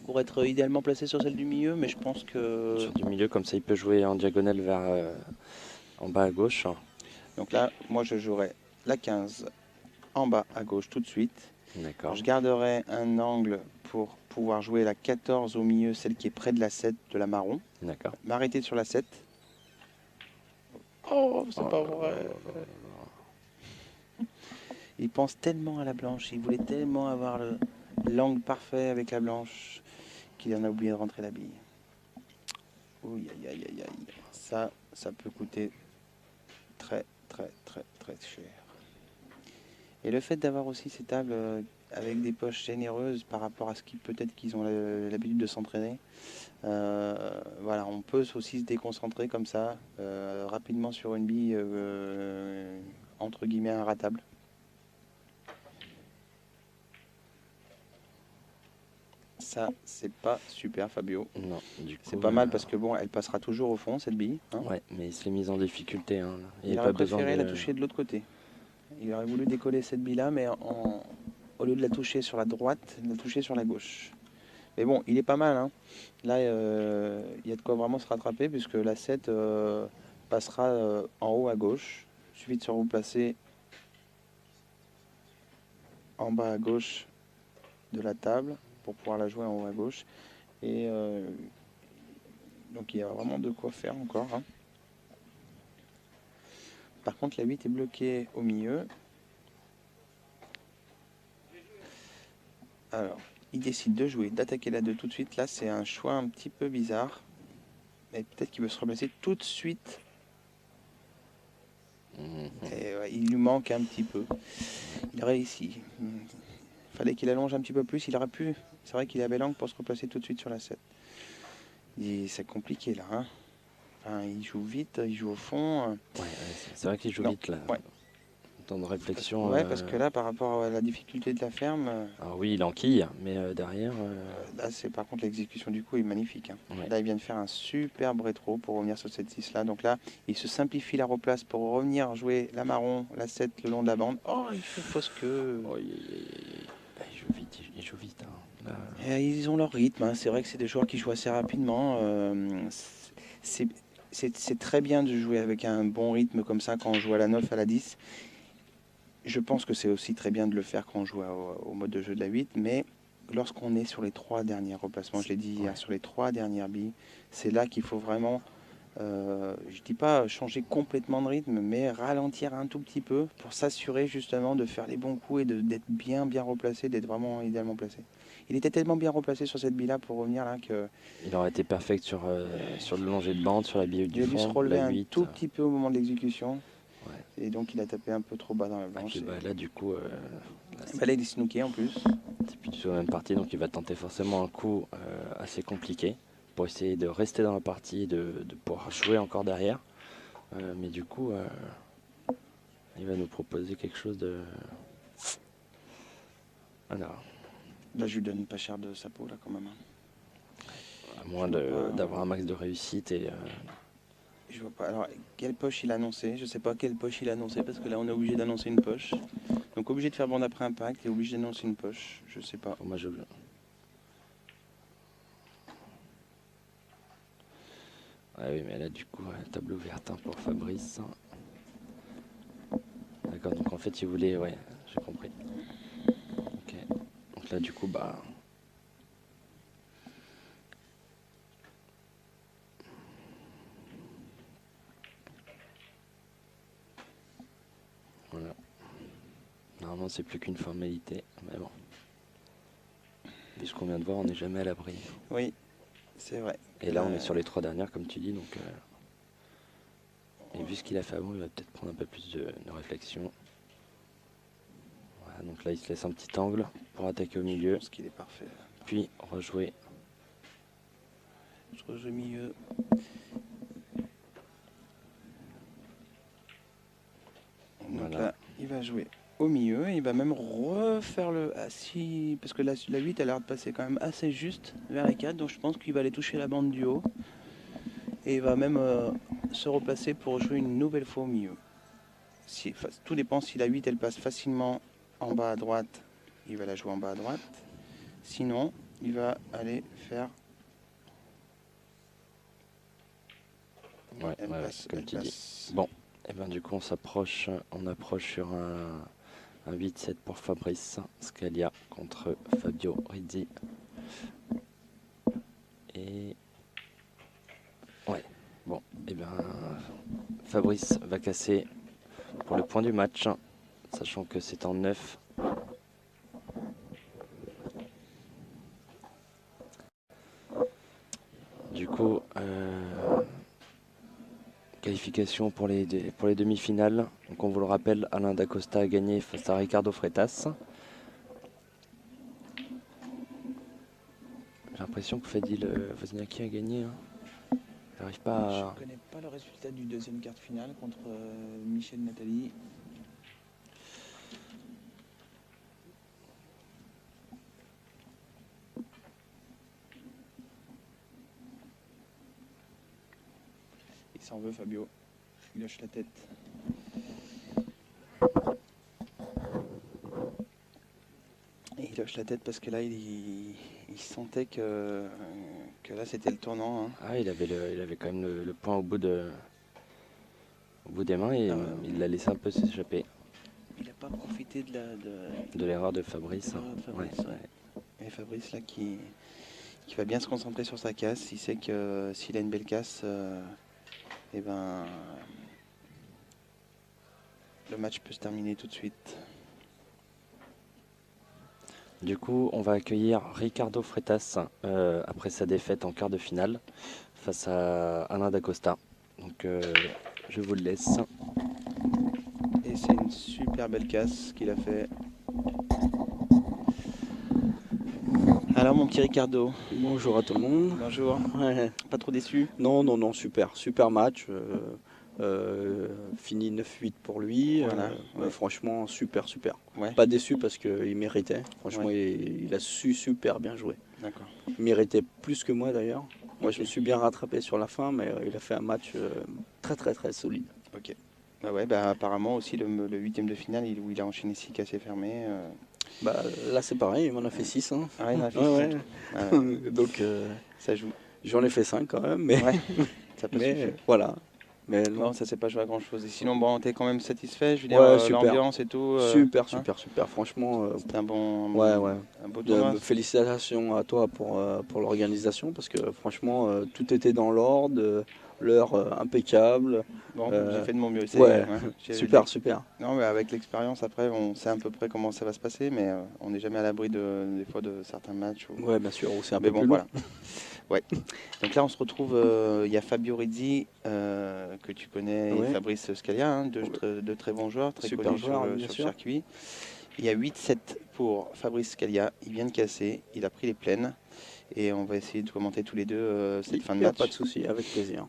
Pour être idéalement placé sur celle du milieu, mais je pense que...
Sur du milieu, comme ça il peut jouer en diagonale vers en bas à gauche.
Donc là, moi je jouerai la 15 en bas à gauche tout de suite.
D'accord.
Je garderai un angle pour pouvoir jouer la 14 au milieu, celle qui est près de la 7 de la marron.
D'accord.
M'arrêter sur la 7. Oh, c'est pas vrai. Il pense tellement à la blanche, il voulait tellement avoir l'angle parfait avec la blanche qu'il en a oublié de rentrer la bille. Ouh, aïe. Ça peut coûter très cher. Et le fait d'avoir aussi ces tables avec des poches généreuses par rapport à ce qui peut-être qu'ils ont l'habitude de s'entraîner, voilà, on peut aussi se déconcentrer comme ça rapidement sur une bille entre guillemets inratable. Ça, c'est pas super, Fabio.
Non, du coup.
C'est pas mal parce que bon, elle passera toujours au fond cette bille. Hein.
Ouais, mais il se l'est mise en difficulté. Hein.
Il aurait préféré la toucher de l'autre côté. Il aurait voulu décoller cette bille-là, mais au lieu de la toucher sur la droite, la toucher sur la gauche. Mais bon, il est pas mal. Hein. Là, il y a de quoi vraiment se rattraper puisque la 7 passera en haut à gauche. Il suffit de se replacer en bas à gauche de la table pour pouvoir la jouer en haut à gauche. Et donc il y a vraiment de quoi faire encore. Hein. Par contre, la 8 est bloquée au milieu. Alors, il décide de jouer, d'attaquer la 2 tout de suite. Là, c'est un choix un petit peu bizarre. Mais peut-être qu'il veut se replacer tout de suite. Et, ouais, il lui manque un petit peu. Il réussit. Il fallait qu'il allonge un petit peu plus. Il aurait pu. C'est vrai qu'il avait l'angle pour se replacer tout de suite sur la 7. C'est compliqué là. Hein. Enfin, il joue vite, il joue au fond.
Ouais, c'est vrai qu'il joue vite là.
Ouais.
Temps de réflexion.
Parce que là, par rapport à la difficulté de la ferme.
Alors oui, il enquille, mais derrière.
Là, c'est par contre l'exécution du coup est magnifique. Hein.
Ouais.
Là, il vient de faire un superbe rétro pour revenir sur cette 6 là. Donc là, il se simplifie la replace pour revenir jouer la marron, la 7 le long de la bande. Oh, il fait fausse queue.
Oh, il joue vite. Hein. Là...
Ils ont leur rythme. Hein. C'est vrai que c'est des joueurs qui jouent assez rapidement. c'est très bien de jouer avec un bon rythme comme ça quand on joue à la 9, à la 10. Je pense que c'est aussi très bien de le faire quand on joue au mode de jeu de la 8, mais lorsqu'on est sur les 3 derniers replacements, je l'ai dit hier, sur les 3 dernières billes, c'est là qu'il faut vraiment, je dis pas changer complètement de rythme, mais ralentir un tout petit peu pour s'assurer justement de faire les bons coups et d'être bien replacé, d'être vraiment idéalement placé. Il était tellement bien replacé sur cette bille-là pour revenir là que
Il aurait été perfect sur le langer de bande, sur la bille
il
du
a dû se
fond,
relever
la
un
8.
tout petit peu au moment de l'exécution.
Ouais.
Et donc il a tapé un peu trop bas dans la
Et
blanche.
puis bah, là, du coup, là,
Là, il est snooké en plus.
c'est plus du tout la même partie, donc il va tenter forcément un coup assez compliqué pour essayer de rester dans la partie, de pouvoir jouer encore derrière. Mais du coup, il va nous proposer quelque chose de... Alors,
Là, je lui donne pas cher de sa peau, là, quand même.
à moins d'avoir un max de réussite et...
Je vois pas. Alors, quelle poche il a annoncé? Je sais pas quelle poche il a annoncé, parce que là, on est obligé d'annoncer une poche. Donc, obligé de faire bande après impact et obligé d'annoncer une poche. Je sais pas.
moi, je... Ah oui, mais là, du coup, table ouverte hein, pour Fabrice. D'accord, donc en fait, il voulait... Ouais, j'ai compris. Ok. Donc là, du coup, bah... Voilà. Normalement, c'est plus qu'une formalité, mais bon. Vu ce qu'on vient de voir, on n'est jamais à l'abri.
Oui, c'est vrai.
Et là, on est sur les 3 dernières, comme tu dis, donc... Et vu ce qu'il a fait avant, il va peut-être prendre un peu plus de réflexion. Voilà, donc là, il se laisse un petit angle pour attaquer au
Je
milieu,
pense qu'il est parfait.
puis rejouer.
Je rejoue milieu. Donc
Voilà.
là, il va jouer au milieu. Il va même refaire le... Ah si... Parce que la 8 a l'air de passer quand même assez juste vers les 4. Donc je pense qu'il va aller toucher la bande du haut. Et il va même se replacer pour jouer une nouvelle fois au milieu. Tout dépend si la 8 elle passe facilement en bas à droite, il va la jouer en bas à droite. Sinon, il va aller faire...
Ouais, comme tu dis. Bon, et bien du coup, on approche sur un 8-7 pour Fabrice Scalia contre Fabio Rizzi. Et... Ouais, bon, et bien Fabrice va casser pour le point du match, sachant que c'est en 9. Du coup, qualification pour les demi-finales. Donc on vous le rappelle, Alain Dacosta a gagné face à Ricardo Freitas. J'ai l'impression que Fadil Wozniacki a gagné. Hein. J'arrive pas à...
Je ne connais pas le résultat du deuxième quart de finale contre Michel Nathalie. Il s'en veut Fabio. Il lâche la tête. Et il lâche la tête parce que là, il sentait que là, c'était le tournant. Hein.
Ah, il avait quand même le point au bout des mains et il l'a laissé un peu s'échapper.
Il n'a pas profité
De l'erreur de Fabrice.
Ouais. Et Fabrice, là, qui va bien se concentrer sur sa casse. Il sait que s'il a une belle casse, eh ben, le match peut se terminer tout de suite.
Du coup, on va accueillir Ricardo Freitas après sa défaite en quart de finale face à Alain Dacosta. Donc, je vous le laisse.
Et c'est une super belle casse qu'il a fait. Alors, mon petit Ricardo.
Bonjour à tout le monde.
Bonjour.
Ouais.
Pas trop déçu?
Non, super match. Fini 9-8 pour lui.
Voilà, ouais.
Franchement, super.
Ouais.
Pas déçu parce qu'il méritait. Franchement,
Ouais.
il a su super bien jouer.
D'accord.
Il méritait plus que moi d'ailleurs. Moi, je me suis bien rattrapé sur la fin, mais il a fait un match très solide.
Ok. Ouais, apparemment aussi le 8e de finale où il a enchaîné 6 cassés fermés.
Là, c'est pareil, il m'en a fait 6. Hein.
Ah, il en a fait
Ouais,
six.
ouais. Donc,
Ça joue.
j'en ai fait 5 quand même. Mais
Ouais. Ça peut
Mais
suffire.
voilà. Mais non,
Non, ça s'est pas joué à grand chose. Et sinon, bon, t'es quand même satisfait, je veux
Ouais,
dire,
super.
l'ambiance et tout.
super,
hein,
super, super. Franchement,
c'était un bon,
ouais.
un beau tournoi.
Félicitations à toi pour l'organisation parce que franchement, tout était dans l'ordre, l'heure impeccable.
Bon,
Euh,
j'ai fait de mon mieux.
Ouais,
J'ai-
super, super.
Non, mais avec l'expérience, après, on sait à peu près comment ça va se passer, mais on n'est jamais à l'abri des fois de certains matchs.
Ouais, bien sûr, c'est un
Mais
peu
bon,
plus long.
voilà. Ouais. Donc là, on se retrouve. Il y a Fabio Rizzi, que tu connais,
Ouais.
et Fabrice Scalia, hein, deux très bons joueurs, très
Super
connus
joueurs,
sur le
bien sûr.
circuit. Il y a 8-7 pour Fabrice Scalia. Il vient de casser, il a pris les plaines. Et on va essayer de commenter tous les deux cette fin de
Il n'y a
match.
pas de souci, avec plaisir.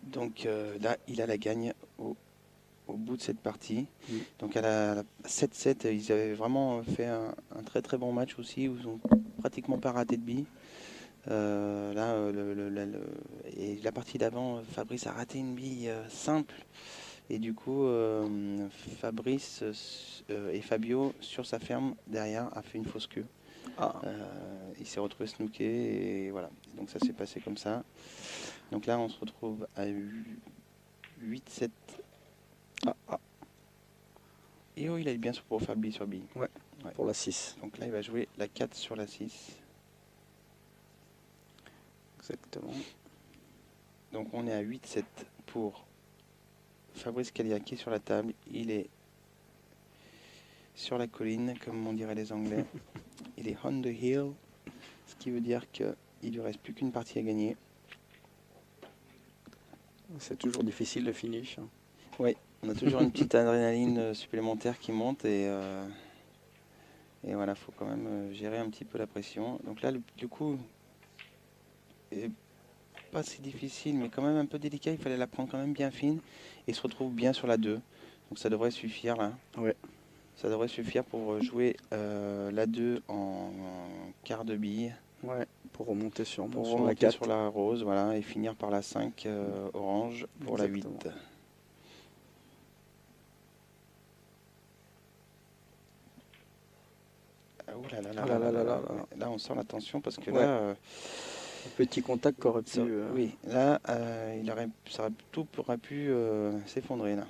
Donc là, il a la gagne au bout de cette partie.
Mm.
Donc à la 7-7, ils avaient vraiment fait un très très bon match aussi. Ils n'ont pratiquement pas raté de billes. Et la partie d'avant, Fabrice a raté une bille simple. Et du coup, Fabrice et Fabio, sur sa ferme, derrière, a fait une fausse queue.
Ah,
Il s'est retrouvé snooké et voilà. Donc ça s'est passé comme ça. Donc là, on se retrouve à 8-7. Et oh, il a bien pour faire bille sur bille.
pour la 6.
Donc là, il va jouer la 4 sur la 6.
Exactement.
Donc on est à 8-7 pour Fabrice Scalia qui est sur la table. Il est sur la colline, comme on dirait les Anglais. Il est on the hill, ce qui veut dire qu'il ne lui reste plus qu'une partie à gagner.
C'est toujours difficile le finish.
On a toujours une petite adrénaline supplémentaire qui monte et voilà, il faut quand même gérer un petit peu la pression. Donc là, du coup, est pas si difficile, mais quand même un peu délicat. Il fallait la prendre quand même bien fine et se retrouve bien sur la 2. Donc ça devrait suffire là.
Ouais.
Ça devrait suffire pour jouer la 2 en quart de bille.
Ouais, pour remonter sur
Pour
la
remonter
4.
sur la rose, voilà, et finir par la 5 orange pour
Exactement.
la 8. Ah, ouh là là là
Oh
là
là
là
là
là
là
là.
là.
Là, on sent la tension parce que
Ouais.
là,
Petit contact qu'aurait pu.
oui, là, tout aurait pu s'effondrer là.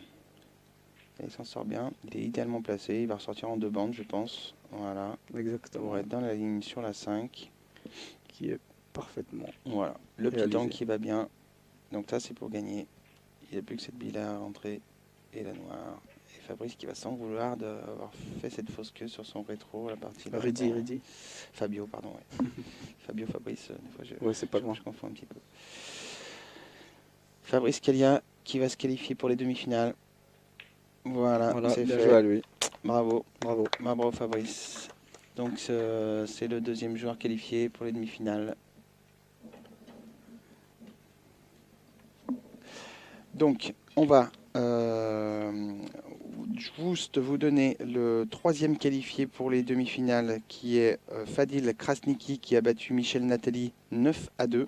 Et il s'en sort bien. Il est idéalement placé. Il va ressortir en 2 bandes, je pense. Voilà.
Exactement.
Pour être dans la ligne sur la 5.
Qui est parfaitement.
Voilà. Le petit
Réalisé.
angle qui va bien. Donc ça, c'est pour gagner. Il n'y a plus que cette bille à rentrer et la noire. Et Fabrice qui va s'en vouloir d'avoir fait cette fausse queue sur son rétro, la partie là.
Riddy.
Fabio, pardon. Ouais. Fabio, Fabrice, des fois
Ouais, c'est pas loin.
je confonds un petit peu. Fabrice Scalia qui va se qualifier pour les demi-finales. Voilà,
Voilà,
c'est
bien
fait.
joué à lui.
Bravo,
Bravo.
bravo Fabrice. Donc c'est le deuxième joueur qualifié pour les demi-finales. Donc on va juste vous donner le troisième qualifié pour les demi-finales qui est Fadil Krasniki qui a battu Michel Nathalie 9-2.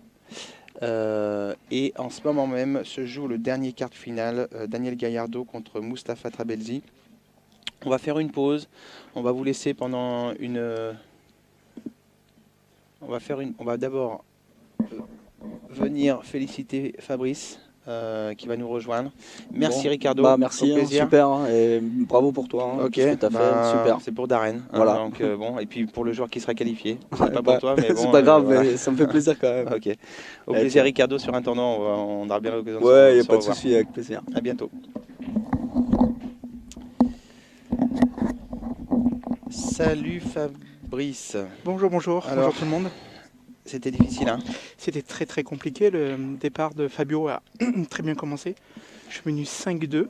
Et en ce moment même se joue le dernier quart de finale, Daniel Gallardo contre Mustapha Trabelsi. On va faire une pause. On va vous laisser pendant une. On va d'abord venir féliciter Fabrice qui va nous rejoindre. Merci
Bon,
Ricardo.
Bah, merci,
au plaisir.
super. Et bravo pour toi.
Ok,
Tout ce que tu as fait. Super.
c'est pour Darren.
Voilà.
Donc, bon, et puis pour le joueur qui sera qualifié. C'est pas
Bah,
pour toi, mais bon.
c'est pas grave,
voilà.
mais ça me fait plaisir quand même.
Ok. Au
Eh,
plaisir
tiens.
Ricardo sur un tournant. On aura bien l'occasion de
Ouais, il n'y a
se
pas de
revoir.
souci, avec plaisir.
À bientôt. Salut Fabrice.
Bonjour,
Alors.
bonjour tout le monde.
C'était difficile, hein?
C'était très très compliqué. Le départ de Fabio a très bien commencé. Je suis venu 5-2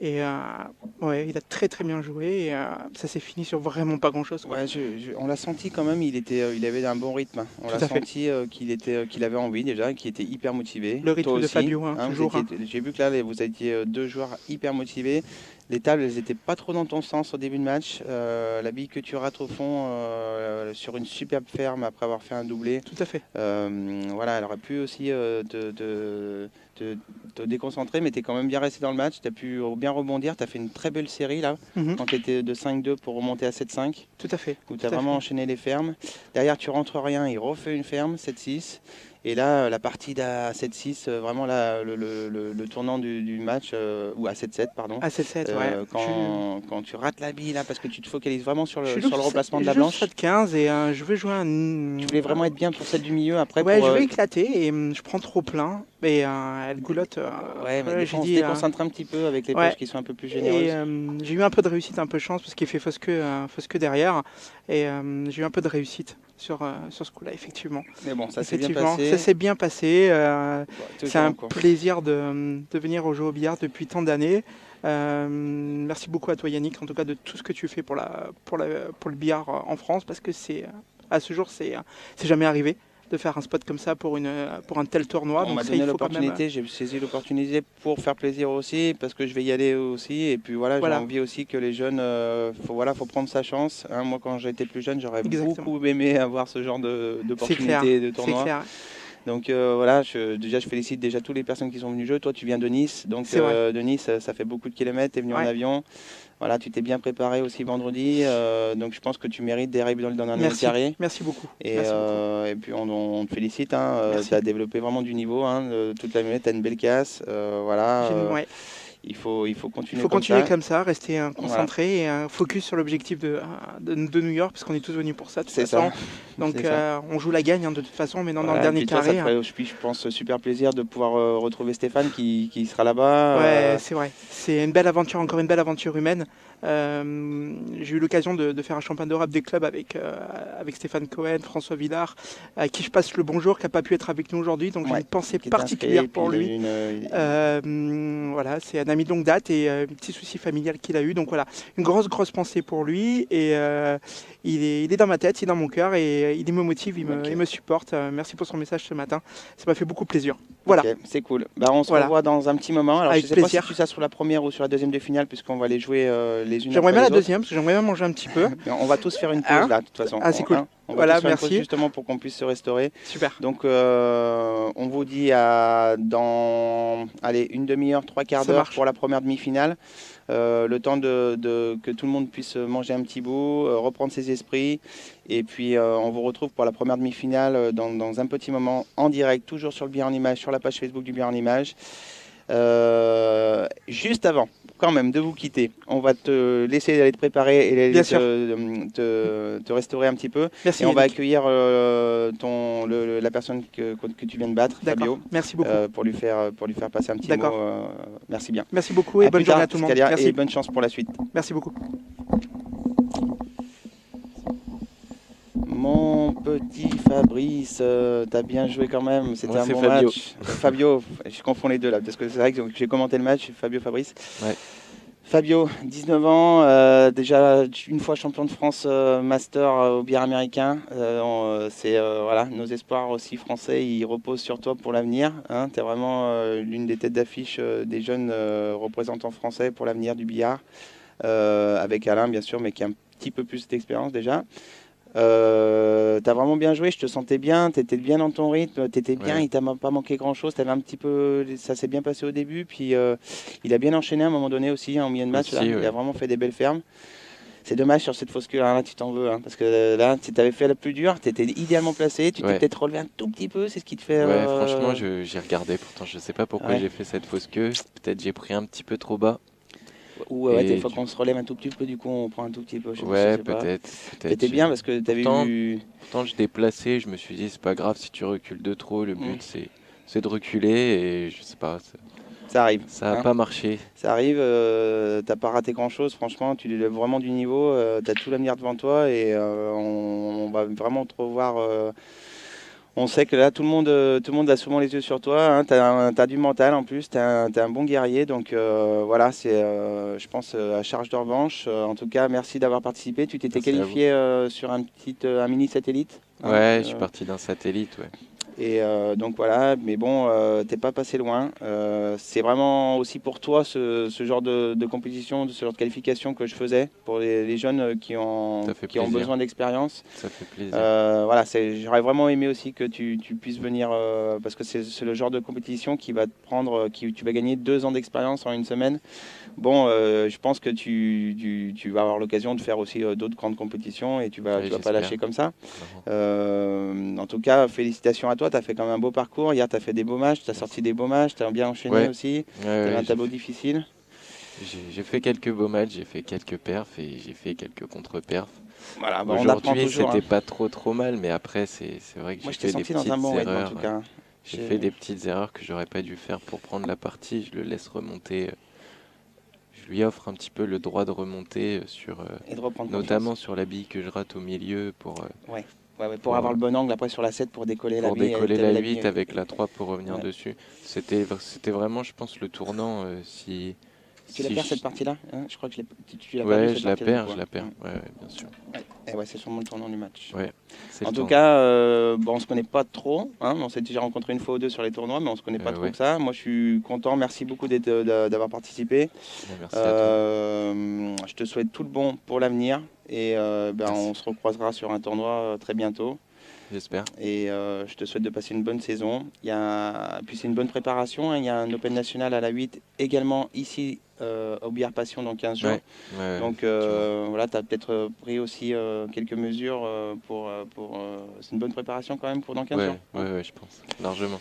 et ouais, il a très très bien joué et ça s'est fini sur vraiment pas grand chose.
Ouais, on l'a senti quand même, il avait un bon rythme. On
Tout
l'a
à fait.
senti qu'il avait envie déjà, qu'il était hyper motivé.
Le rythme
Toi
de
aussi,
Fabio, hein,
vous
toujours.
J'ai vu que là, vous étiez 2 joueurs hyper motivés. Les tables, elles n'étaient pas trop dans ton sens au début de match. La bille que tu rates au fond sur une superbe ferme après avoir fait un doublé.
Tout à fait.
Voilà, elle aurait pu aussi te déconcentrer, mais tu es quand même bien resté dans le match. Tu as pu bien rebondir. Tu as fait une très belle série là,
Mhm.
quand tu étais de 5-2 pour remonter à 7-5.
Tout à fait.
Où tu
Tout
as
à
vraiment
fait.
enchaîné les fermes. Derrière, tu rentres rien, il refait une ferme, 7-6. Et là, la partie à 7-6, vraiment le tournant du match, ou à 7-7, pardon.
À 7-7, ouais.
Quand tu rates la bille là, parce que tu te focalises vraiment sur
Je
le
joue
replacement de la
je joue
blanche.
7-15 et je veux jouer un.
Tu voulais vraiment être bien pour celle du milieu après.
Ouais,
pour,
je veux éclater et je prends trop plein. Et elle goulotte.
ouais, mais
ouais,
des
j'ai
fois, on se
dit,
déconcentre un petit peu avec les
ouais.
poches qui sont un peu plus généreuses.
Et j'ai eu un peu de réussite, un peu de chance parce qu'il fait fausse queue derrière. Et j'ai eu un peu de réussite sur ce coup-là, effectivement.
Mais bon, ça s'est bien
Effectivement,
passé.
ça s'est bien passé.
Bon, t'es au
C'est un
courant, quoi.
plaisir de venir jouer au billard depuis tant d'années. Merci beaucoup à toi Yannick, en tout cas de tout ce que tu fais pour le billard en France, parce que à ce jour c'est jamais arrivé de faire un spot comme ça pour un tel tournoi.
On
Donc
m'a
ça,
donné
il faut quand même.
l'opportunité, j'ai saisi l'opportunité pour faire plaisir aussi, parce que je vais y aller aussi. Et puis voilà,
Voilà.
j'ai envie aussi que les jeunes, faut prendre sa chance. Hein. Moi, quand j'étais plus jeune, j'aurais
Exactement.
beaucoup aimé avoir ce genre
C'est clair,
d'opportunité de
c'est
tournoi.
clair.
Donc voilà, je félicite déjà toutes les personnes qui sont venues jouer. Toi, tu viens de Nice, donc
C'est vrai.
de Nice, ça fait beaucoup de kilomètres. Tu es venu en
Ouais.
avion. Voilà, tu t'es bien préparé aussi vendredi. Donc je pense que tu mérites des règles dans le dernier
Merci.
carré.
Merci beaucoup.
Et,
Merci beaucoup.
et puis on te félicite, hein,
Merci.
tu as développé vraiment du niveau, hein, toute la minute, tu as une belle casse. Voilà,
Ouais.
il faut continuer
Il faut
comme
continuer
ça.
comme ça, rester concentré et focus sur l'objectif de New York, parce qu'on est tous venus pour ça de toute
C'est
façon.
ça.
Donc
C'est ça.
on joue la gagne de toute façon, mais non, dans
Voilà,
le dernier
et puis toi, ça te
carré.
ferait, je pense, super plaisir de pouvoir retrouver Stéphane qui sera là-bas.
Ouais, c'est vrai. C'est une belle aventure, encore une belle aventure humaine. J'ai eu l'occasion de faire un championnat d'Europe des clubs avec Stéphane Cohen, François Villard, à qui je passe le bonjour, qui n'a pas pu être avec nous aujourd'hui. Donc j'ai
Ouais,
une pensée
qui est
particulière
inscrit,
pour
puis il
lui.
a
Voilà, c'est un ami de longue date et un petit souci familial qu'il a eu. Donc voilà, une grosse pensée pour lui. Et il est dans ma tête, il est dans mon cœur et il me motive, il me supporte. Merci pour son message ce matin. Ça m'a fait beaucoup plaisir. Voilà.
Ok, c'est cool. Bah, on se
Voilà.
revoit dans un petit moment. Alors
Avec
je sais pas
plaisir.
si tu seras sur la première ou sur la deuxième de finale, puisqu'on va les jouer les unes
J'aimerais
après
bien la
les autres.
deuxième, parce que j'aimerais bien manger un petit peu.
On va tous faire une pause
Hein
là, de toute façon.
Ah, c'est cool.
On va
Voilà,
tous faire une pause
merci.
justement pour qu'on puisse se restaurer.
Super.
Donc on vous dit dans une demi-heure, trois quarts
Ça
d'heure
marche.
pour la première demi-finale. Le temps que tout le monde puisse manger un petit bout, reprendre ses esprits. Et puis on vous retrouve pour la première demi-finale dans un petit moment en direct, toujours sur le Billard en Image, sur la page Facebook du Billard en Image. Juste avant, quand même, de vous quitter, on va te laisser aller te préparer et
Bien sûr.
te restaurer un petit peu.
Merci.
Et on va
Yannick.
accueillir la personne que tu viens de battre,
D'accord.
Fabio,
Merci beaucoup.
pour lui faire passer un petit
D'accord.
mot. Merci bien.
Merci beaucoup et
À
bonne
plus tard,
journée à tout le monde.
Scalia,
Merci.
et bonne chance pour la suite.
Merci beaucoup.
Mon petit Fabrice, t'as bien joué quand même, c'était
Moi,
un
c'est
bon
Fabio.
match. Fabio, je confonds les deux là, parce que c'est vrai que j'ai commenté le match, Fabio Fabrice.
Ouais.
Fabio, 19 ans, déjà une fois champion de France master au billard américain. Voilà, nos espoirs aussi français, ils reposent sur toi pour l'avenir. Hein. Tu es vraiment l'une des têtes d'affiche des jeunes représentants français pour l'avenir du billard. Avec Alain bien sûr, mais qui a un petit peu plus d'expérience déjà. T'as vraiment bien joué, je te sentais bien, t'étais bien dans ton rythme, t'étais bien,
Ouais.
il t'a pas manqué grand chose, ça s'est bien passé au début, puis il a bien enchaîné à un moment donné aussi, hein, au milieu de match, là.
Aussi,
Il
ouais.
a vraiment fait des belles fermes. C'est dommage sur cette fausse queue, là tu t'en veux, hein, parce que là tu t'avais fait la plus dure, t'étais idéalement placé, tu t'es
Ouais.
peut-être relevé un tout petit peu, c'est ce qui te fait...
Ouais, franchement, j'ai regardé. Pourtant, je sais pas pourquoi
Ouais.
j'ai fait cette fausse queue. Peut-être j'ai pris un petit peu trop bas.
Ou ouais,
Et
des fois
du-
qu'on se relève un tout petit peu, du coup on prend un tout petit peu, je
Ouais,
sais pas.
peut-être.
T'étais bien parce que t'avais
Pourtant-
eu...
Pourtant, je déplaçais. Je me suis dit, c'est pas grave si tu recules de trop. Le but, c'est de reculer. Et je sais pas,
Ça arrive.
ça a
hein.
pas marché.
Ça arrive, t'as pas raté grand chose, franchement, tu élèves vraiment du niveau, t'as tout l'avenir devant toi et on va vraiment te revoir. On sait que là, tout le monde a souvent les yeux sur toi, hein, t'as du mental en plus, t'es un bon guerrier, donc voilà, c'est, je pense, à charge de revanche. En tout cas, merci d'avoir participé. Tu t'étais
Merci à
qualifié sur un mini satellite. hein,
Ouais, je suis parti d'un satellite. Ouais.
Et donc voilà, mais bon, t'es pas passé loin. C'est vraiment aussi pour toi ce genre de compétition, ce genre de qualification que je faisais pour les jeunes qui ont
Ça fait
besoin
plaisir.
d'expérience.
Ça fait plaisir.
Voilà, j'aurais vraiment aimé aussi que tu puisses venir parce que c'est le genre de compétition qui va te prendre, tu vas gagner 2 ans d'expérience en une semaine. Bon, je pense que tu vas avoir l'occasion de faire aussi d'autres grandes compétitions et tu vas
Ouais,
pas
j'espère.
lâcher comme ça.
Vraiment.
En tout cas, félicitations à toi. toi, tu as fait quand même un beau parcours. Hier, tu as fait des beaux matchs, tu as sorti des beaux matchs, tu as bien enchaîné
Ouais.
aussi. Tu
Ouais,
avais
ouais,
un tableau difficile.
j'ai fait quelques beaux matchs, j'ai fait quelques perfs et j'ai fait quelques contre-perfs.
Voilà, bah, on apprend
Aujourd'hui,
toujours.
c'était
hein.
pas trop mal, mais après, c'est vrai que
Moi,
j'ai
je t'ai
fait des
senti dans un
petites
bon rythme en
erreurs.
tout cas.
J'ai fait des petites erreurs que j'aurais pas dû faire pour prendre la partie. Je le laisse remonter. Je lui offre un petit peu le droit de remonter sur,
Et de reprendre
notamment sur la bille que je rate au milieu pour
Ouais, pour avoir le bon angle après sur la 7 pour décoller la bille.
décoller
t'avais
la
bille,
8 avec la 3 pour revenir
Ouais.
dessus. C'était vraiment, je pense, le tournant. Si
Tu la
si
perds
je-
cette partie-là hein. Je crois que tu l'as
Ouais,
perdue, cette
je la
partie-là,
perds,
du coup,
je la
hein.
perds. Ouais, bien sûr.
Et ouais, c'est sûrement le tournant du match.
Ouais, c'est
En
le
tout
temps.
cas, bon, on se connaît pas trop. Hein, on s'est déjà rencontré une fois ou deux sur les tournois, mais on se connaît pas trop
ouais.
que ça. Moi, je suis content. Merci beaucoup d'avoir participé.
Merci à toi.
Je te souhaite tout le bon pour l'avenir. Et
Merci.
on se recroisera sur un tournoi très bientôt.
J'espère.
Et je te souhaite de passer une bonne saison. Puis c'est une bonne préparation. Hein. Il y a un Open National à la 8 également ici au Billard Passion dans 15 jours.
Ouais,
Donc voilà, tu as peut-être pris aussi quelques mesures c'est une bonne préparation quand même pour dans 15 jours.
ouais, je pense. Largement.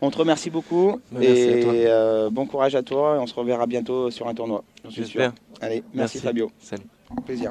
On te remercie beaucoup
Merci à toi.
et bon courage à toi. Et on se reverra bientôt sur un tournoi. J'en suis sûr.
J'espère.
Allez, merci Fabio.
Salut.
Plaisir.